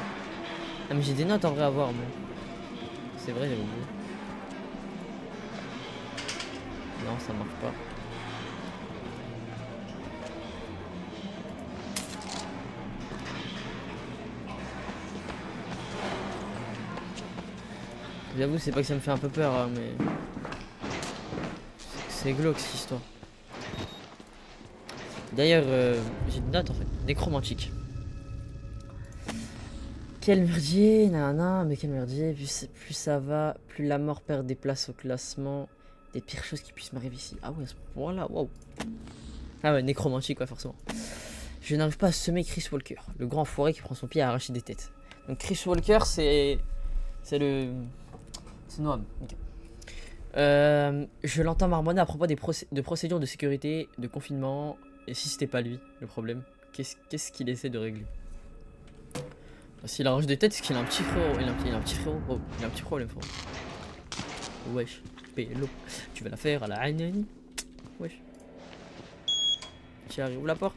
Ah mais j'ai des notes en vrai à voir moi. C'est vrai j'avais oublié. Non ça marche pas. J'avoue c'est pas que ça me fait un peu peur hein, mais. C'est glauque cette histoire. D'ailleurs j'ai une note en fait. Nécromantique. Quel merdier, nanana, mais quel merdier, plus ça va, plus la mort perd des places au classement, des pires choses qui puissent m'arriver ici. Ah ouais, à ce point-là, waouh. Ah ouais, nécromantique, ouais, forcément. Je n'arrive pas à semer Chris Walker, le grand foiré qui prend son pied à arracher des têtes. Donc Chris Walker, c'est le... C'est Noam, ok. Je l'entends marmonner à propos de procédures de sécurité, de confinement, et si c'était pas lui, le problème, qu'est-ce qu'il essaie de régler? S'il arrache des têtes, c'est qu'il a un petit frérot. Il a un petit frérot. Oh, il a un petit problème, frérot. Wesh, pélo. Tu vas la faire à la Anani. Wesh. Tiens, ouvre la porte.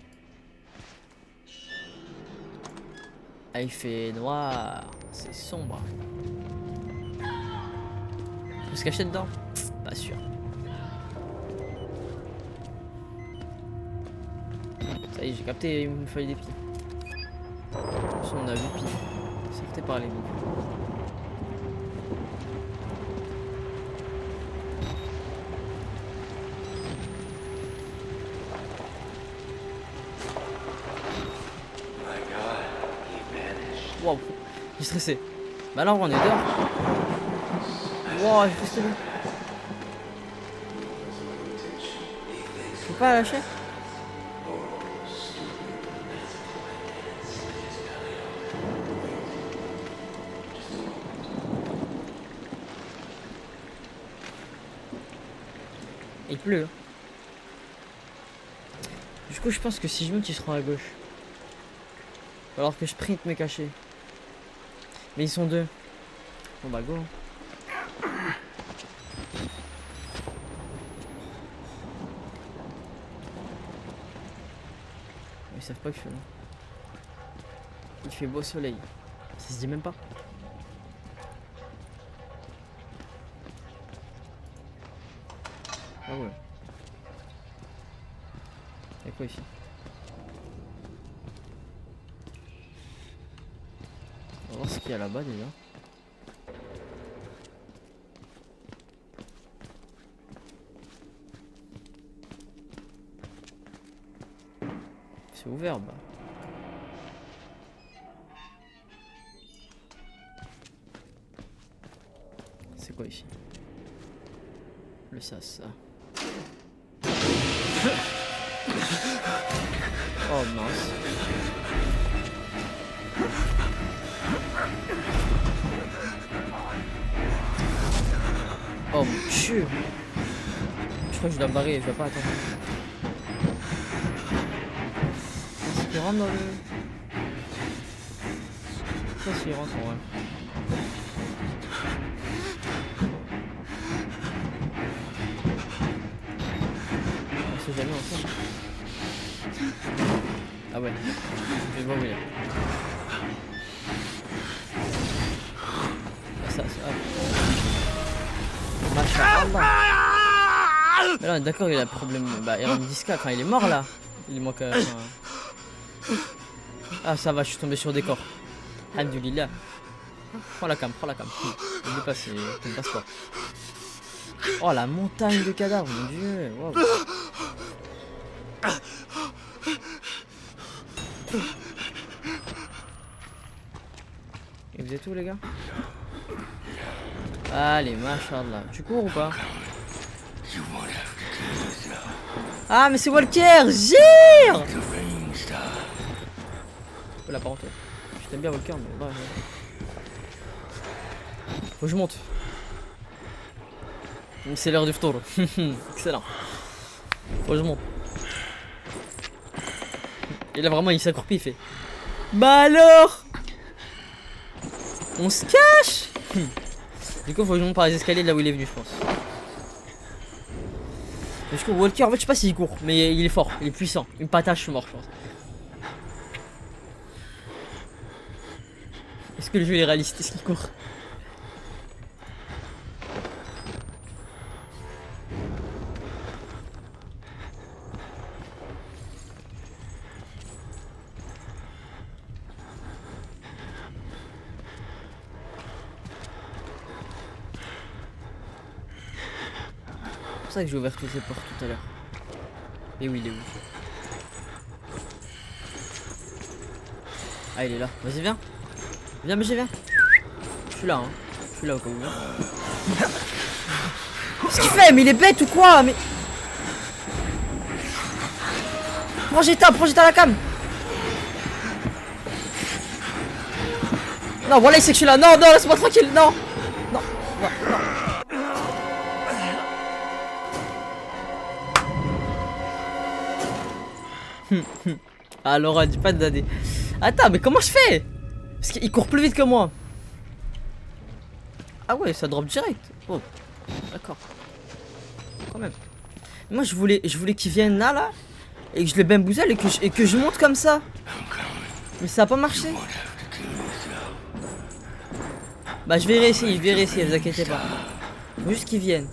Ah, il fait noir. C'est sombre. Faut se cacher dedans? Pas sûr. Ça y est, j'ai capté une feuille d'épi. On a vu pire. Sortez par les bouts. Wow, j'ai stressé. Bah là, on est dehors. Wow, j'ai stressé. Je peux pas lâcher. Il pleut. Hein. Du coup, je pense que si je monte, ils seront à gauche. Alors que je sprint me cacher. Mais ils sont deux. Bon bah go. Ils savent pas que je suis là. Il fait beau soleil. Ça se dit même pas. Ah ouais. Y'a quoi ici? On va voir ce qu'il y a là-bas déjà. C'est ouvert bah. C'est quoi ici? Le sas. Oh mince. Oh mon dieu. Je crois que je dois me barrer, je vais pas attendre. Est-ce qu'il rentre dans le... Ça s'il rentre en vrai. On sait jamais ensemble. Ah ouais. Je vais voir où il est. Ça. Masha'Allah. Mais là, d'accord, il a un problème. Bah, Iram Diska, enfin, il est mort là. Il manque. Ah, ça va, je suis tombé sur des corps. Alhamdulillah. Prends la cam. N'oublie pas, c'est ton passeport. Oh, la montagne de cadavres, mon dieu. Wow. Et vous êtes où, les gars? Allez, machallah. Tu cours ou pas? Ah, mais c'est Walker! Gire! Oh la parenthèse. Je t'aime bien Walker, mais ouais. Faut que je monte. C'est l'heure du tour. Excellent. Faut que je monte. Et là vraiment il s'accroupit, il fait. Bah alors! On se cache! Du coup faut que je monte par les escaliers de là où il est venu, je pense. Du coup Walker, en fait je sais pas s'il court, mais il est fort, il est puissant. Une patate, je suis mort, je pense. Est-ce que le jeu est réaliste? Est-ce qu'il court? C'est pour ça que j'ai ouvert toutes ces portes tout à l'heure. Et oui, il est où? Ah, il est là. Vas-y, viens. Viens, mais viens. Je suis là, hein. Je suis là au cas où. Qu'est-ce qu'il fait? Mais il est bête ou quoi? Mais. Prends Jetta la cam. Non, voilà, il sait que je suis là. Non, laisse-moi tranquille. Non. Alors, dis pas de dadé. Attends, mais comment je fais? Parce qu'il court plus vite que moi. Ah ouais, ça drop direct. Oh, d'accord. Quand même. Moi, je voulais qu'il vienne là, et que je le bamboozle et que je monte comme ça. Mais ça a pas marché. Bah, je vais réessayer, vous inquiétez pas. Faut juste qu'il vienne.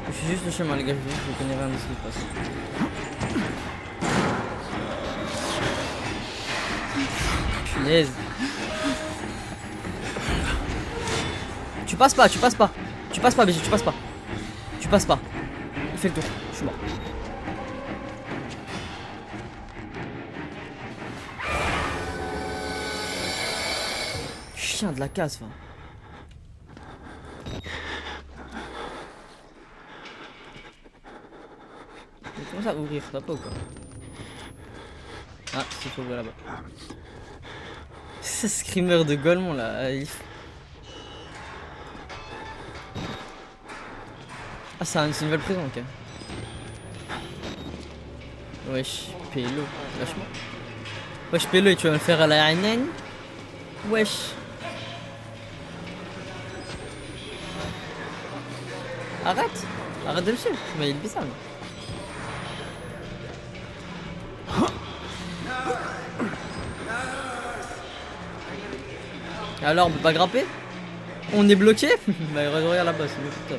Je suis juste le chemin, les gars, je connais rien de ce qui se passe. Punaise. Tu passes pas, tu passes pas. Tu passes pas, BG, tu passes pas. Tu passes pas. Il fait le tour, je suis mort. Chien de la casse, va. Mais comment ça ouvrir? Ça va pas ou quoi? Ah, c'est faut ouvrir là-bas. C'est ce screamer de Golemont là. Ah, c'est une nouvelle prison, ok. Wesh, Pélo, lâche-moi. Wesh, Pélo, et tu vas me faire à la haine. Wesh. Arrête. Arrête de me suivre. Mais il est bizarre. Alors, on peut pas grimper? On est bloqué? Bah, regarde là-bas, c'est mieux putain.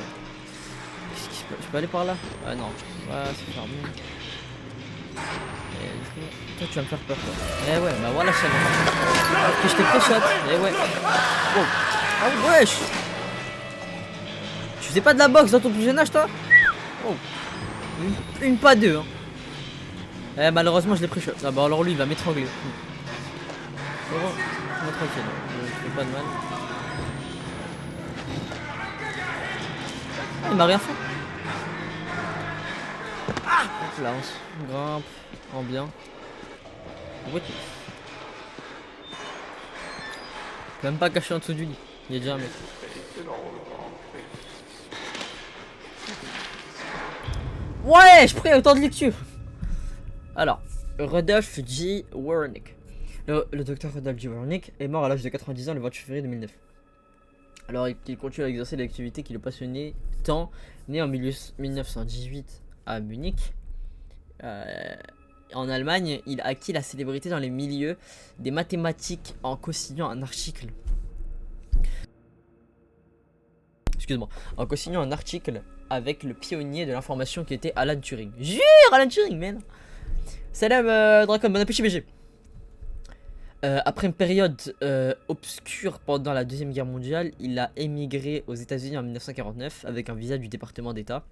Qu'est-ce qui se passe? Je peux aller par là? Ah non. Ouais, c'est fermé. Toi, tu vas me faire peur, toi. Eh ouais, bah voilà, ça va. Que je t'ai pré-shot. Eh ouais. Oh. Ah wesh. Tu faisais pas de la boxe dans ton plus jeune âge, toi? Oh. Une pas deux, hein. Eh, malheureusement, je l'ai pré-shot. Ah bah alors lui, il va m'étrangler. Oh, moi tranquille. Je fais pas de mal. Ah, il m'a rien fait. Hop là, on se grimpe en bien. Ouais. Même pas caché en dessous du lit. Il y a déjà un mec. Ouais, je prie autant de lecture. Alors, Rudolph G. Wernick. Le docteur Rudolph G. Wernick est mort à l'âge de 90 ans le 28 février 2009. Alors qu'il continue à exercer l'activité qui le passionnait tant, né en 1918 à Munich. En Allemagne, il a acquis la célébrité dans les milieux des mathématiques en co-signant un article. Excuse-moi, en co-signant un article avec le pionnier de l'information qui était Alan Turing. Jure, Alan Turing, man. Salam, Dracon, bon appétit, BG. Après une période obscure pendant la Deuxième Guerre mondiale, il a émigré aux États-Unis en 1949 avec un visa du département d'État.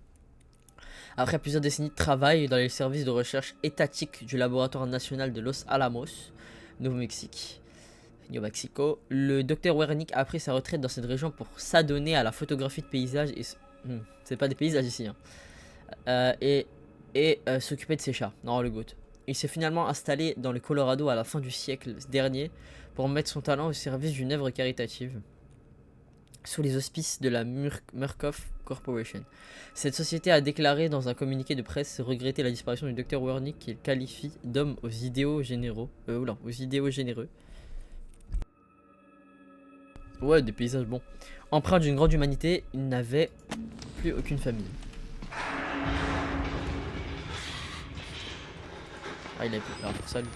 Après plusieurs décennies de travail dans les services de recherche étatiques du laboratoire national de Los Alamos, New Mexico, le docteur Wernick a pris sa retraite dans cette région pour s'adonner à la photographie de paysages et c'est pas des paysages ici, hein. S'occuper de ses chats. Non, le goût. Il s'est finalement installé dans le Colorado à la fin du siècle dernier pour mettre son talent au service d'une œuvre caritative sous les auspices de la Murkoff Corporation. Cette société a déclaré dans un communiqué de presse regretter la disparition du docteur Wernick qu'il qualifie d'homme aux idéaux généreux. Ouais, des paysages bons. Empreint d'une grande humanité, il n'avait plus aucune famille. Ah, il a plus. Alors, salut.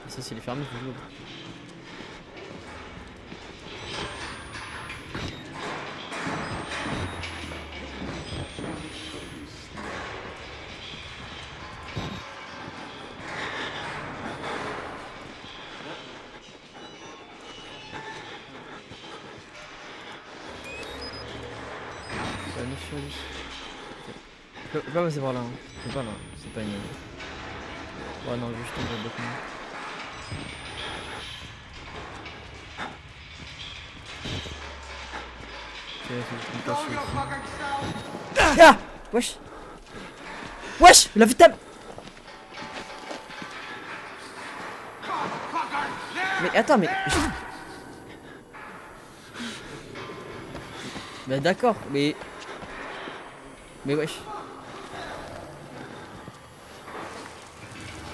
Ça, c'est les fermés, je vous Je peux pas passer par là, hein. C'est pas là, c'est pas une... Ouais non, juste tomber le bâtiment. Ah! Wesh! Wesh! La vitam! Mais attends, mais... Bah d'accord, mais... Mais wesh.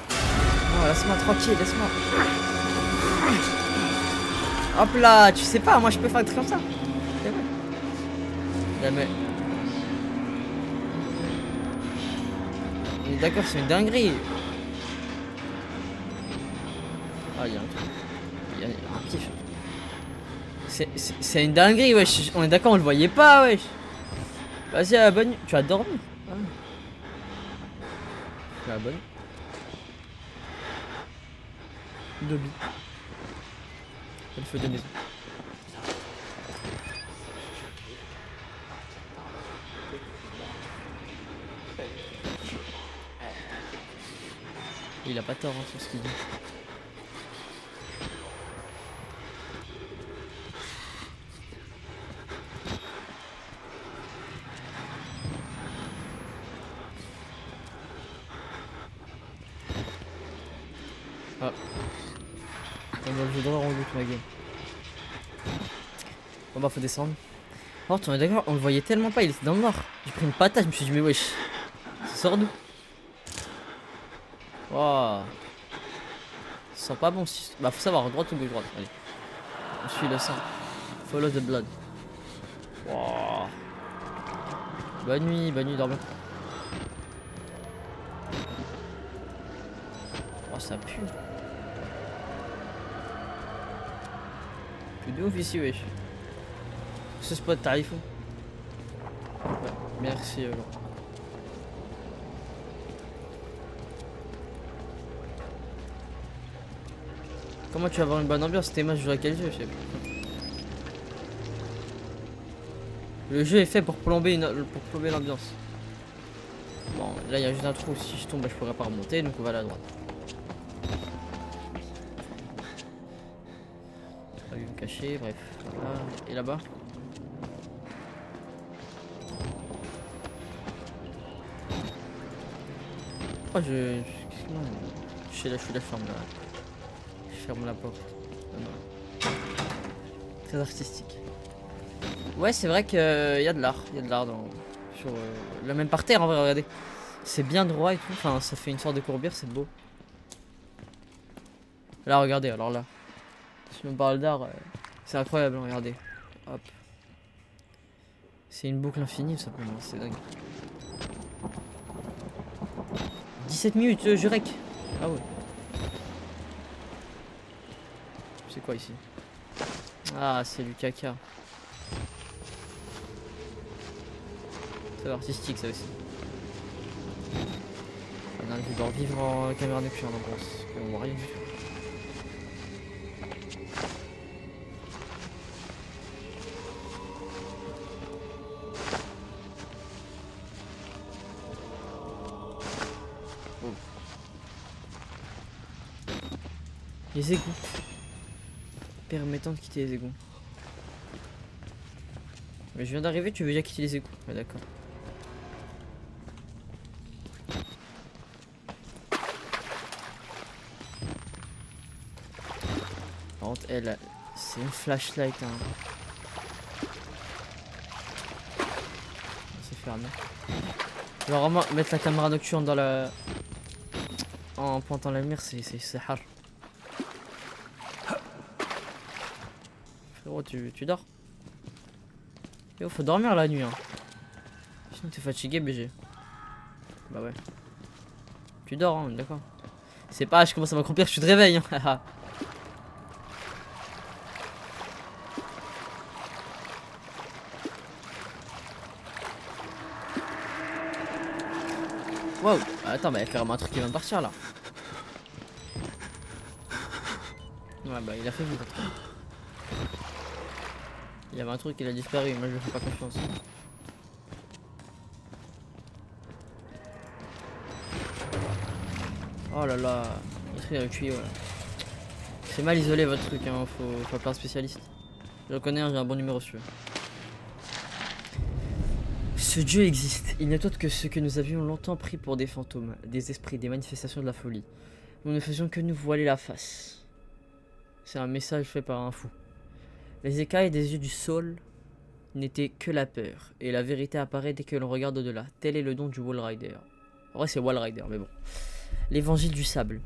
Non, laisse-moi tranquille, laisse-moi. Hop là, tu sais pas, moi je peux faire un truc comme ça. C'est vrai. Mais... d'accord, c'est une dinguerie. Ah, il y a un truc. Il y a un pif. C'est une dinguerie, wesh. On est d'accord, on le voyait pas, wesh. Vas-y, à la bonne nuit. Tu as dormi. Ah. Tu as la bonne nuit. Dobby. Le feu de maison. Il a pas tort hein, sur ce qu'il dit. Ah. On va le jeu d'horreur en doute ma game. Bon bah faut descendre. Oh tu es d'accord, on le voyait tellement pas, il était dans le noir. J'ai pris une patate, je me suis dit mais wesh. Ça sort d'où? Waouh. Ça sent pas bon si. Bah faut savoir, droite ou gauche droite. Allez. On suit le sang. Follow the blood. Waouh. Bonne nuit, dors bien. Oh ça pue. Plus de ouf ici wesh. Ce spot tarif où? Ouais, merci Laurent. Comment tu vas avoir une bonne ambiance? Tes matchs jouent à quel jeu? Je sais pas. Le jeu est fait pour plomber l'ambiance. Bon, là il y a juste un trou. Si je tombe, bah, je pourrais pas remonter. Donc on va aller à droite. Pas vu me cacher. Bref. Voilà. Et là-bas. Oh, excuse-moi. Je suis là, je ferme là. Je ferme la porte. Ah, non. Très artistique. Ouais, c'est vrai qu'il y a de l'art. Il y a de l'art dans. Sur le même par terre en vrai, regardez. C'est bien droit et tout. Enfin, ça fait une sorte de courbure, c'est beau. Là, regardez, alors là. Si on parle d'art, c'est incroyable, regardez. Hop. C'est une boucle infinie, ça pour moi, c'est dingue. 17 minutes, Jurek. Ah ouais. C'est quoi ici? Ah, c'est du caca. C'est artistique ça aussi. Ah non, je dois vivre en caméra nocturne en pense. On voit rien du tout. Oh. Les égouts. Permettant de quitter les égouts. Mais je viens d'arriver, tu veux déjà quitter les égouts? Ouais, d'accord. Par contre, elle, c'est une flashlight. Hein. C'est fermé. Alors, vraiment, mettre la caméra nocturne dans la. En pointant la lumière, c'est hard. Frérot, tu dors? Yo, faut dormir la nuit. Hein. Sinon, t'es fatigué, BG. Bah ouais. Tu dors, hein, d'accord. C'est pas, je commence à m'accroupir, je te réveille. Hein. Wow, attends, bah il y a carrément un truc qui vient de partir là. Ouais, bah il a fait vite. Il y avait un truc, il a disparu, moi je lui fais pas confiance. Oh là là, il est dans le tuyau là. C'est mal isolé votre truc, hein. Faut appeler un spécialiste. Je le connais, hein, j'ai un bon numéro si tu veux. Ce Dieu existe. Il n'est autre que ce que nous avions longtemps pris pour des fantômes, des esprits, des manifestations de la folie. Nous ne faisions que nous voiler la face. C'est un message fait par un fou. Les écailles des yeux du sol n'étaient que la peur, et la vérité apparaît dès que l'on regarde au-delà. Tel est le don du Wall Rider. En vrai, c'est Wall Rider, mais bon. L'évangile du sable.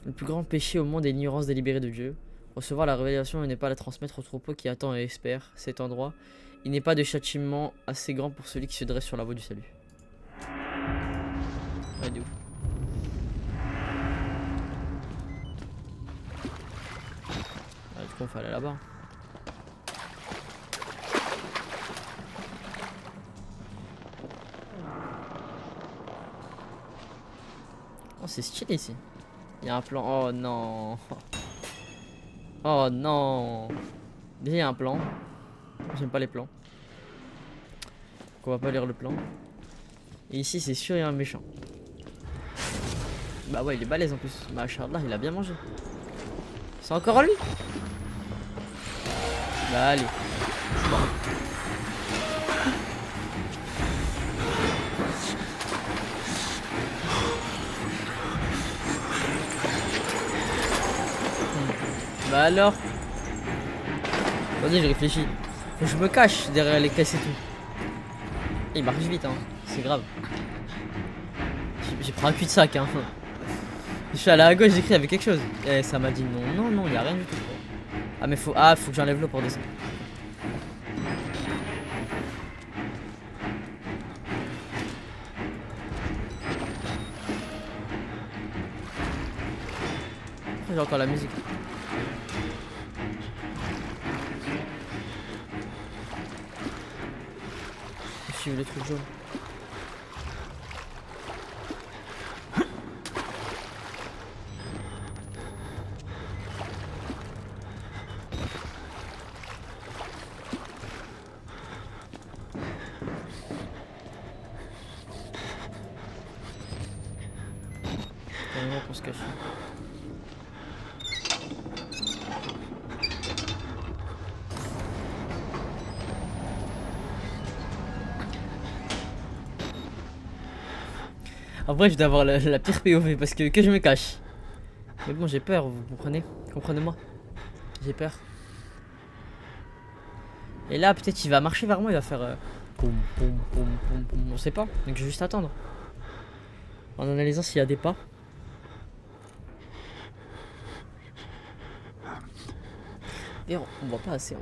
Le plus grand péché au monde est l'ignorance délibérée de Dieu. Recevoir la révélation et ne pas la transmettre au troupeau qui attend et espère cet endroit. Il n'est pas de châtiment assez grand pour celui qui se dresse sur la voie du salut. Ouais, de ouf. Ah, du coup, on fait aller là-bas. Oh, c'est stylé ici. Il y a un plan. Oh non. Oh non. Déjà il y a un plan. J'aime pas les plans. Donc on va pas lire le plan. Et ici c'est sûr il y a un méchant. Bah ouais il est balèze en plus. Machallah il a bien mangé. C'est encore lui. Bah allez. Bah alors. Vas-y je réfléchis. Faut que je me cache derrière les caisses et tout. Il marche vite hein. C'est grave. J'ai pris un cul-de-sac hein. Je suis allé à gauche, j'ai écrit avec quelque chose. Et ça m'a dit non, non, non, il y a rien du tout. Ah mais faut que j'enlève l'eau pour descendre. J'ai encore la musique. Je suis le truc jaune. Carrément qu'on se cache. En vrai, je dois avoir la pire POV parce que je me cache. Mais bon, j'ai peur, vous comprenez? Comprenez-moi. J'ai peur. Et là, peut-être qu'il va marcher vers moi, il va faire poum, poum, poum, poum, poum. On sait pas, donc je vais juste attendre. En analysant s'il y a des pas. D'ailleurs, on voit pas assez, ouais.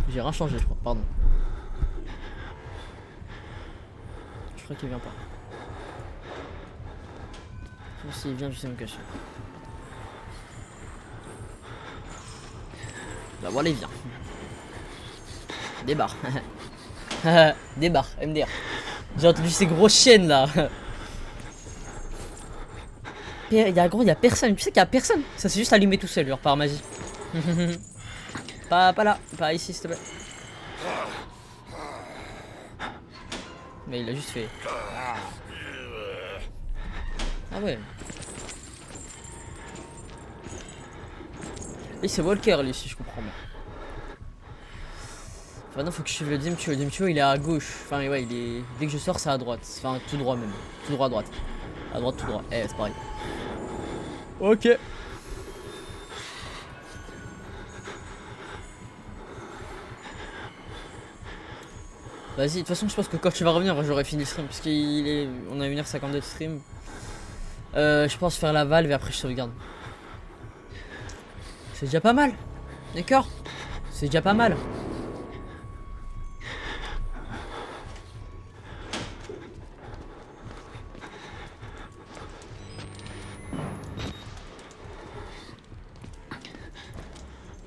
J'ai rien changé, je crois, pardon. Je crois qu'il vient pas. S'il vient, je sais me cacher. Bah voilà, il vient. Débarre. Débarre, MDR. J'ai entendu ces grosses chaînes là. Il y a personne. Tu sais qu'il y a personne. Ça s'est juste allumé tout seul, genre par magie. pas là, pas ici, s'il te plaît. Mais il a juste fait. Ah ouais. Et c'est Walker lui, si je comprends bien. Enfin non, faut que je suive le deuxième tuyau. Le deuxième tuyau il est à gauche. Enfin ouais, il est. Dès que je sors, c'est à droite. Enfin tout droit même. Tout droit à droite. À droite, tout droit. Eh, c'est pareil. Ok. Vas-y, de toute façon, je pense que quand tu vas revenir, j'aurai fini le stream. Parce qu'il est. On a 1h52 de stream. Je pense faire la valve et après je sauvegarde. C'est déjà pas mal. D'accord? C'est déjà pas mal.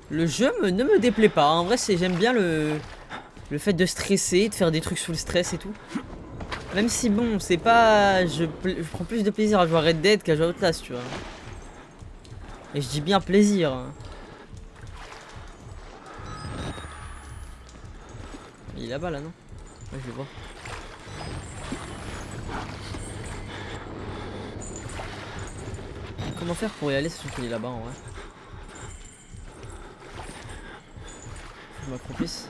Le jeu ne me déplaît pas. En vrai, j'aime bien le fait de stresser, de faire des trucs sous le stress et tout. Même si bon, c'est pas... Je prends plus de plaisir à jouer à Red Dead qu'à jouer à Outlast, tu vois. Et je dis bien plaisir. Il est là-bas, là, non? Ouais, je le vois. Comment faire pour y aller, sachant qu'il est là-bas, en vrai? Faut que je m'accroupisse.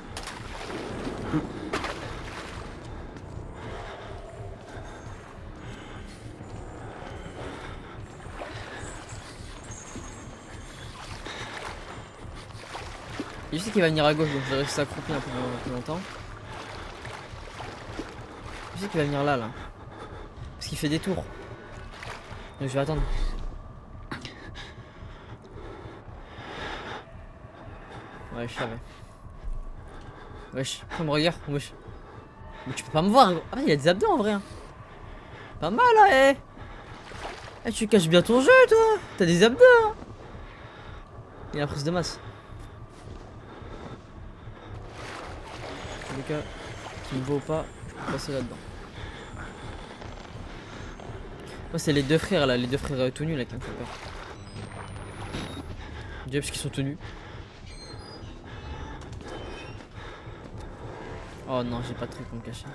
Je sais qu'il va venir à gauche, donc je vais rester accroupi un peu plus longtemps. Je sais qu'il va venir là. Parce qu'il fait des tours. Donc je vais attendre. Ouais, je savais. Wesh, me regarde, wesh. Mais tu peux pas me voir. Ah, il y a des abdos en vrai. Hein. Pas mal, hein, eh. Eh, tu caches bien ton jeu, toi. T'as des abdos. Hein. Il a la prise de masse. En tous les cas, qui ne vaut pas, je peux passer là-dedans. Moi, c'est les deux frères là, les deux frères tout nus là qui me font peur. Déjà parce qu'ils sont tenus. Oh non, j'ai pas de truc pour me cacher.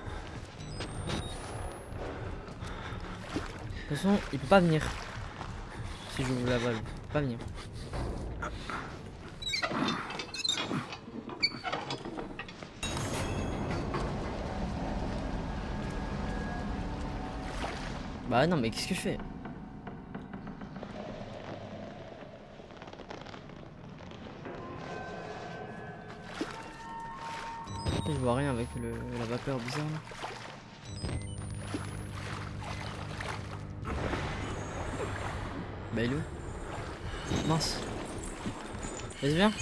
De toute façon, il peut pas venir. Si je vous l'avale, il peut pas venir. Bah non, mais qu'est-ce que je fais? Je vois rien avec la vapeur bizarre là. Bah il est où? Mince. Vas-y viens.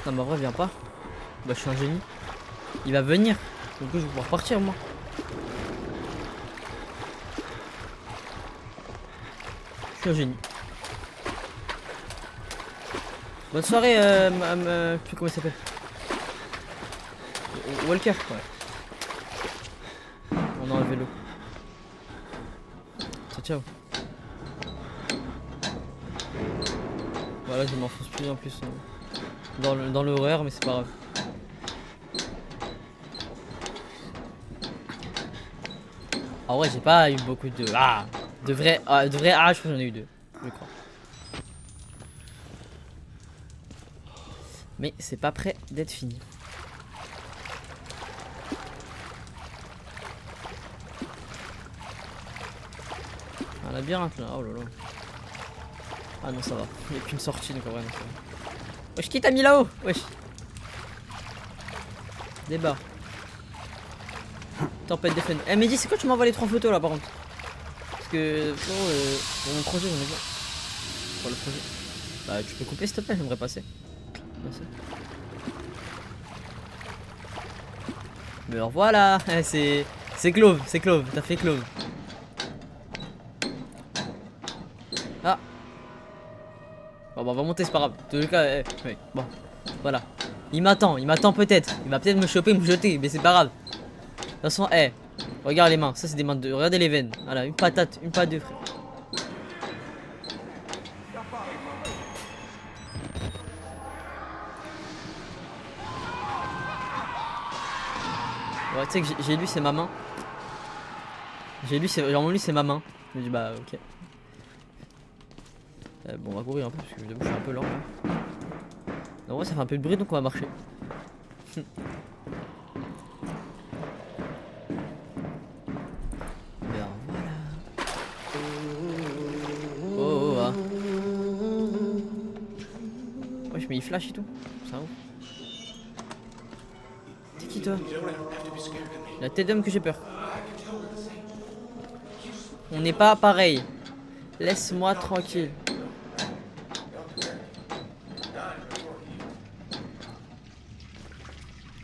Non mais en vrai viens pas. Bah je suis un génie. Il va venir. Du coup je vais pouvoir partir moi. Je suis un génie. Bonne soirée je sais comment il s'appelle. Walker, ouais. On a enlevé l'eau. Ciao ciao. Voilà, je m'enfonce plus en plus dans l'horreur, mais c'est pas grave. En vrai, j'ai pas eu beaucoup de de vrais je crois que j'en ai eu 2, je crois. Mais c'est pas prêt d'être fini. Un labyrinthe là, oh là là. Ah non ça va, il n'y a qu'une sortie donc en vrai non, ça va. Wesh qui t'a mis là-haut? Wesh. Débat. Tempête des fun. Eh Mehdi c'est quoi tu m'envoies les 3 photos là par contre? Parce que pour mon projet j'en ai bien. Pour le projet. Bah tu peux couper s'il te plaît, j'aimerais passer. Merci. Mais alors voilà, c'est Clove, t'as fait Clove. Ah. Bon bah on va monter, c'est pas grave. En tout cas, oui, bon, voilà. Il m'attend peut-être. Il va peut-être me choper, me jeter, mais c'est pas grave. De toute façon, regarde les mains, ça c'est des mains de. Regardez les veines. Voilà, une patate, une patte de frère. Ouais, tu sais que j'ai lu c'est ma main. J'ai lu c'est genre lui c'est ma main. Je me dis bah ok. Bon on va courir un peu parce que je suis un peu lent là. En vrai ça fait un peu de bruit donc on va marcher. Ben voilà. Oh ah. Wesh mais il flash et tout. Ça ouf. T'es qui toi? La tête d'homme que j'ai peur. On n'est pas pareil. Laisse-moi tranquille.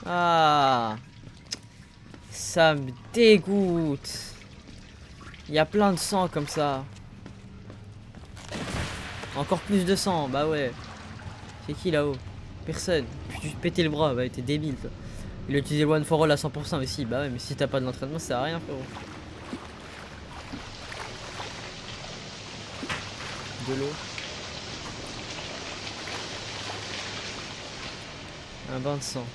Ah, ça me dégoûte. Il y a plein de sang comme ça. Encore plus de sang, bah ouais. C'est qui là-haut? Personne. Puis tu te pétais le bras, bah t'es débile toi. Il a utilisé le one for all à 100% mais si, bah ouais, mais si t'as pas de l'entraînement ça sert à rien frérot. De l'eau. Un bain de sang.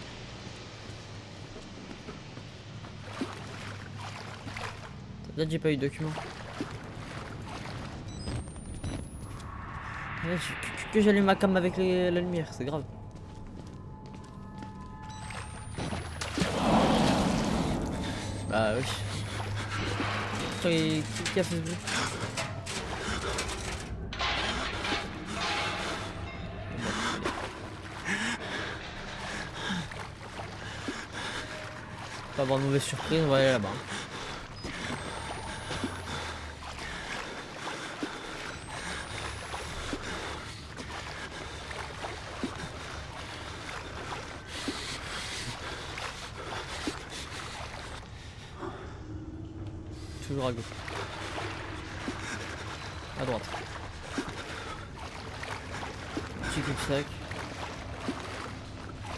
Peut-être j'ai pas eu de document. Que j'allume ma cam avec la lumière, c'est grave. Bah oui. Qui a fait ce bruit? Pas avoir de mauvaise surprise, on va aller là-bas. Toujours à gauche. À droite. Petit cul-de-sac.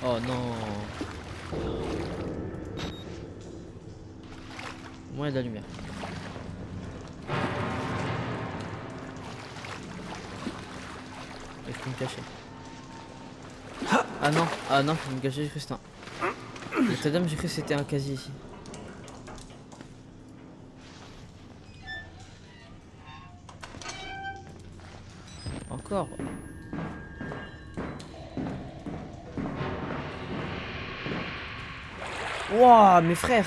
Oh non. Moins de la lumière. Et je peux me cacher. Ah non, je peux me cacher, j'ai cru que c'était un... L'état d'âme, j'ai cru que c'était un casier ici. Encore. Wouah, mes frères.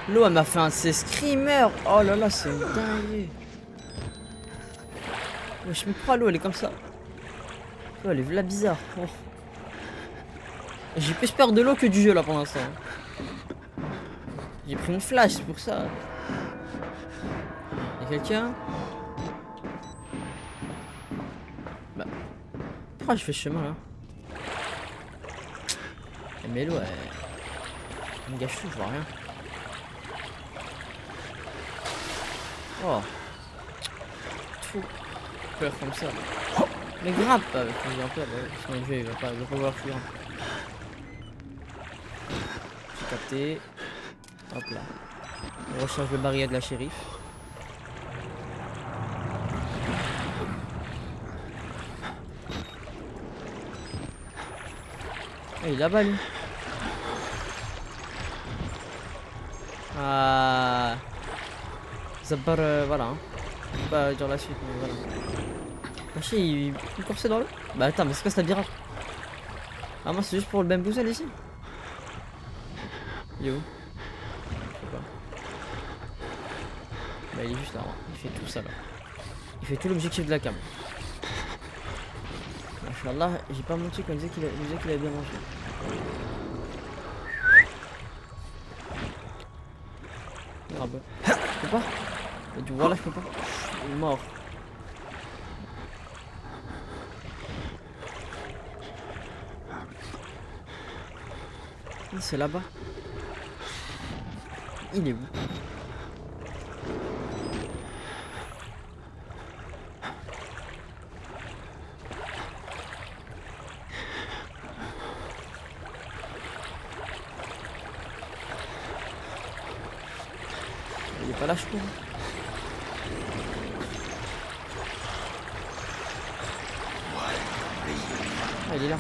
L'eau, elle m'a fait un de ces screamers. Oh là là, c'est une dinguerie. Ouais, je me crois, l'eau, elle est comme ça. Oh, elle est là bizarre. Oh. J'ai plus peur de l'eau que du jeu là pour l'instant. J'ai pris mon flash, c'est pour ça. Y'a quelqu'un? Bah. Pourquoi je fais ce chemin là? Mais l'eau, elle me gâche tout, je vois rien. Oh. Tout. Peur comme ça. Mais grimpe, faut grimper, sinon le jeu il va pas vouloir que je grimpe. J'ai capté. Hop là. On recharge le barillet de la shérif. Ah, il est là-bas lui. Ah. Zabar, voilà. Hein. Je vais pas dire la suite, mais voilà. Hachi, il coursait dans l'eau. Bah attends, mais c'est quoi cette birate? Ah, moi c'est juste pour le bamboozle ici. Il est où? Je sais pas. Bah il est juste là, hein. Il fait tout ça là. Il fait tout l'objectif de la cam. Inch'Allah, j'ai pas menti quand il disait qu'il avait bien mangé. Merde. Je peux pas? Voilà, je peux pas. Je suis mort. C'est là-bas. Il est où? Il est pas là, je crois. Ah, il est là.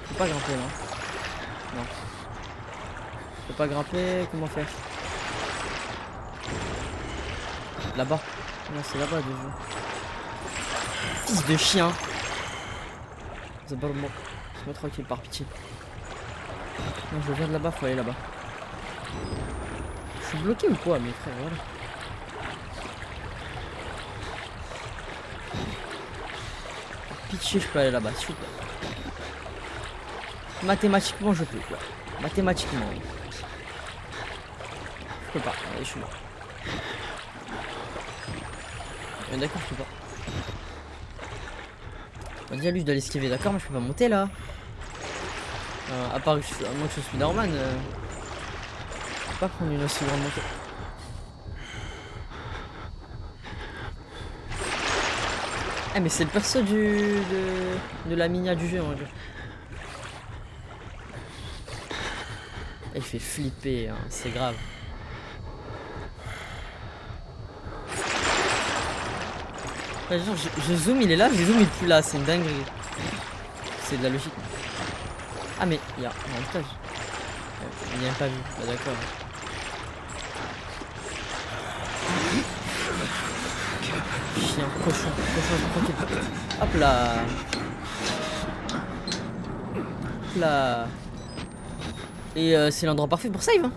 Faut pas grimper là. Non. Je peux pas grimper, comment faire? Là-bas. Non, c'est là-bas déjà. Fils de chien. Zabarmo. Laisse-moi tranquille, par pitié. Non, je viens de là-bas, faut aller là-bas. Je suis bloqué ou quoi, mes frères? Voilà. Pitié, je peux aller là-bas, s'il vous plaît. Mathématiquement, je peux. Ouais. Mathématiquement. Oui. Je peux pas. Allez, je suis mort. D'accord, je peux pas. On dit à lui, je dois l'esquiver, d'accord, mais je peux pas monter là. À part que à moins que je suis Norman. Je peux pas prendre une aussi grande montée. Ah, mais c'est le perso de la minia du jeu, on va dire. Il fait flipper, hein, c'est grave. Ouais, genre, je zoome, il est là, je zoome, il est plus là, c'est une dinguerie. C'est de la logique. Ah, mais il y a un étage. Il n'y a pas vu, bah, d'accord. Chien, cochon, tranquille. Hop là. Hop là. Et c'est l'endroit parfait pour save, hein.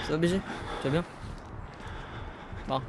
C'est obligé. Tu vas bien? Bon.